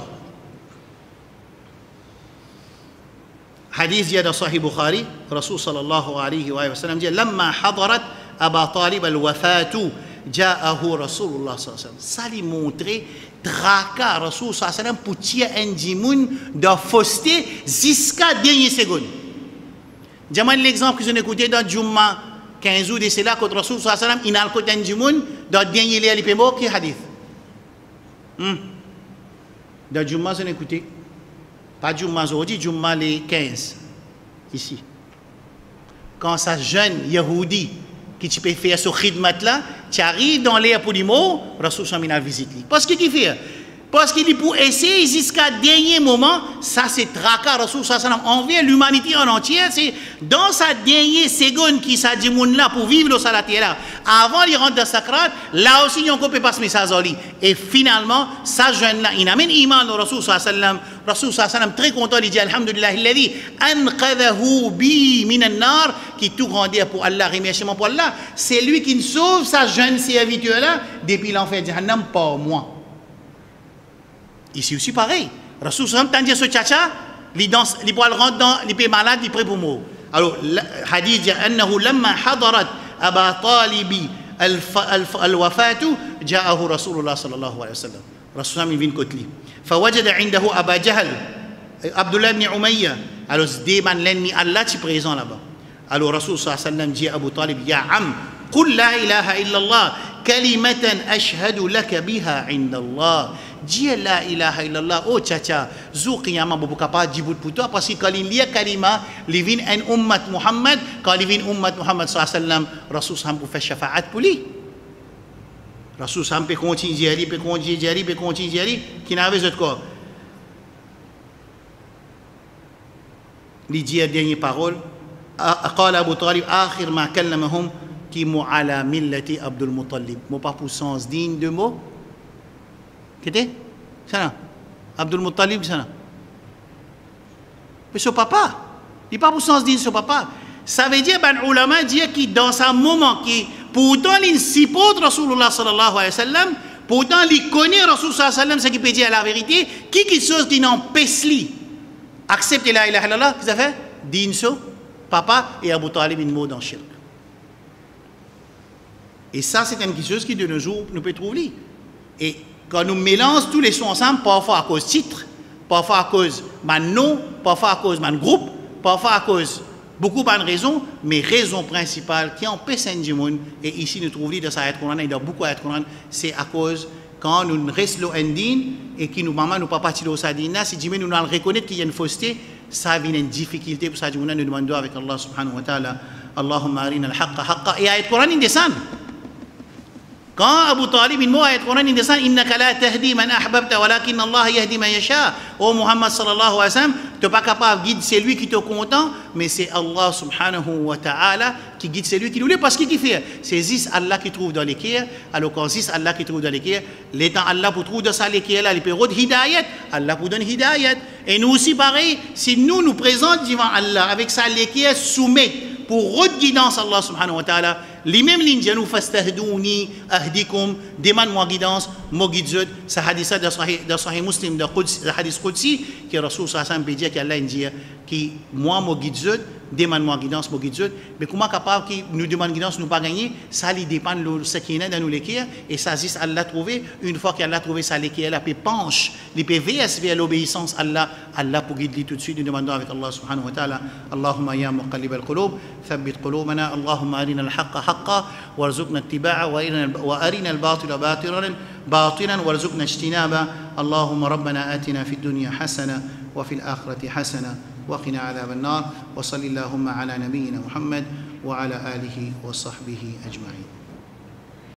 Hadith dans Sahih Bukhari, Rasul sallallahu alayhi wa sallam dit Lamma hadarat Aba Talib al-wafatu, ja'ahu Rasulullah sallallahu alayhi wa sallam. Ça lui montrait traka Rasul sallallahu alayhi wa sallam pour tirer un djimoun de fausseté jusqu'à dernière seconde. J'amène l'exemple que je n'ai écouté dans Jumma 15 jours de cela, quand Rasul sallallahu alayhi wa sallam, il a le côté un djimoun, dans dernier lieu, il peut mort, qui hadith. Dans Jumma, je n'ai écouté. Pas Jumma aujourd'hui, Jumma les 15. Ici. Quand ça jeune Yahudi qui tu peux faire ce khidmat là, tu arrives dans l'air pour les mots, Rasul sallallahu alayhi wa sallam visite. Parce qu'il fait. Parce qu'il dit pour essayer jusqu'à dernier moment, ça c'est traka Rasul sallallahu alayhi wa sallam envers l'humanité en entière, c'est dans sa dernière seconde qui s'est dit là pour vivre dans sa terre là. Avant il rentre dans sakrat, là aussi il ne peut pas se message en lui. Et finalement, ça jeune là, il amène iman au Rasul sallallahu alayhi wa sallam. Rasul sallallahu alayhi wa sallam très content, il dit alhamdulillah alladhi anqadhahu bi min an-nar, qui tout grandit pour Allah, remerciement pour Allah. C'est lui qui nous sauve sa jeune serviteur là depuis l'enfer de Jahannam pour moi. Ici aussi pareil. Rasul sallam t'a dit ce tchacha, il danse, il peut rentrer dans, il est malade, il est prêt pour mourir. Alors, hadith dit annahu lamma hadarat Aba Talibi al-wafatu ja'ahu Rasulullah sallallahu alayhi wa sallam. Rasul sallam il vient côté lui. فوجد عنده أبا جهل عبد الله بن أمية. Alors déman l'ennemi Allah qui est présent là-bas. Alors Rasul sallallahu alayhi wa sallam dit à Abu Talib ya am قل لا إله إلا الله كلمة أشهد لك بها عند الله. Dis la ilaha illallah, oh tchacha, zou qiyamah bobo kapal jibut pour toi, parce que quand il y a kalima, il vient un ummat Muhammad, quand il vient ummat Muhammad sallallahu alayhi wa sallam, Rasul sallam pour faire shafa'at pour lui. Rasul sallam peut continuer, qui n'avait pas de quoi. Il dit la dernière parole, قال أبو طالب آخر ما كلمهم qui مو على ملة عبد المطلب. Mot pas pour sens digne de mots. Qu'était ça? Abdul Muttalib, ça. Mais son papa, il n'est pas pour sens digne son papa. Ça veut dire, ben ulama dit que dans un moment qui, pourtant, il supporte Rasulullah sallallahu alayhi wa sallam, Pourtant, il connaît Rasul sallallahu alayhi wa sallam, ce qui peut dire la vérité, quelque chose qui n'empêche lui accepter la ilaha illallah, qu'est-ce que ça fait? Dinso, papa et Abu Talib une mot dans le shirk. Et ça, c'est quelque chose qui de nos jours nous peut trouver. Et quand nous mélangeons tous les sons ensemble, parfois à cause titre, parfois à cause de nom, parfois à cause de groupe, parfois à cause beaucoup de raisons, mais raison principale qui empêche du monde, et ici nous trouvons dans sa ayat Coran, et dans beaucoup d'ayat Coran, c'est à cause quand nous restons indine et que nous maman nous pas partir de ça dina, si nous nous reconnaître qu'il y a une fausseté, ça vient une difficulté pour ça nous demandons avec Allah subhanahu wa ta'ala, Allahumma arina al-haqqa haqqa, et ayat Coran il descend. Quand Abu Talib il mot ayat Coran il descend, innaka la tahdi man ahbabta walakin Allah yahdi man yasha. Oh Muhammad sallallahu alayhi wa sallam, tu n'es pas capable de guider celui qui te content, mais c'est Allah subhanahu wa ta'ala qui guide celui qui nous l'est, parce qu'il fait. C'est juste Allah qui trouve dans l'équerre, alors quand c'est Allah qui trouve dans l'équerre, l'étant Allah pour trouver dans sa l'équerre là, il peut redonner hidayat, Allah pour donner hidayat. Et nous aussi pareil, si nous nous présentons devant Allah avec sa l'équerre soumise pour redonner guidance Allah subhanahu wa ta'ala, les mêmes lignes, nous fastahdouni, ahdikum, demande-moi guidance, moi guide. Ça hadith dans Sahih Muslim, dans hadith Qudsi, que Rasul sallallahu alayhi wa sallam peut dire qu'Allah dit que moi guide, demande-moi guidance, moi guide. Mais comment capable qui nous demande guidance, nous pas gagner, ça lui dépend de ce qui est dans nous l'équerre, et ça juste Allah trouvé. Une fois qu'Allah trouvé ça l'équerre, il peut pencher, il peut vers l'obéissance Allah, Allah pour guider tout de suite. Nous demandons avec Allah subhanahu wa ta'ala, Allahumma ya muqallib al-qulub, thabbit qulubana, Allahumma arina al-haqqa haqqa, warzuqna ittiba'a, wa arina al-batila batilan, warzuqna ijtinaba. Allahumma rabbana atina fid dunya hasana, wa fil akhirati hasana, وقنا عذاب النار وصل اللهم على نبينا محمد وعلى آله وصحبه أجمعين.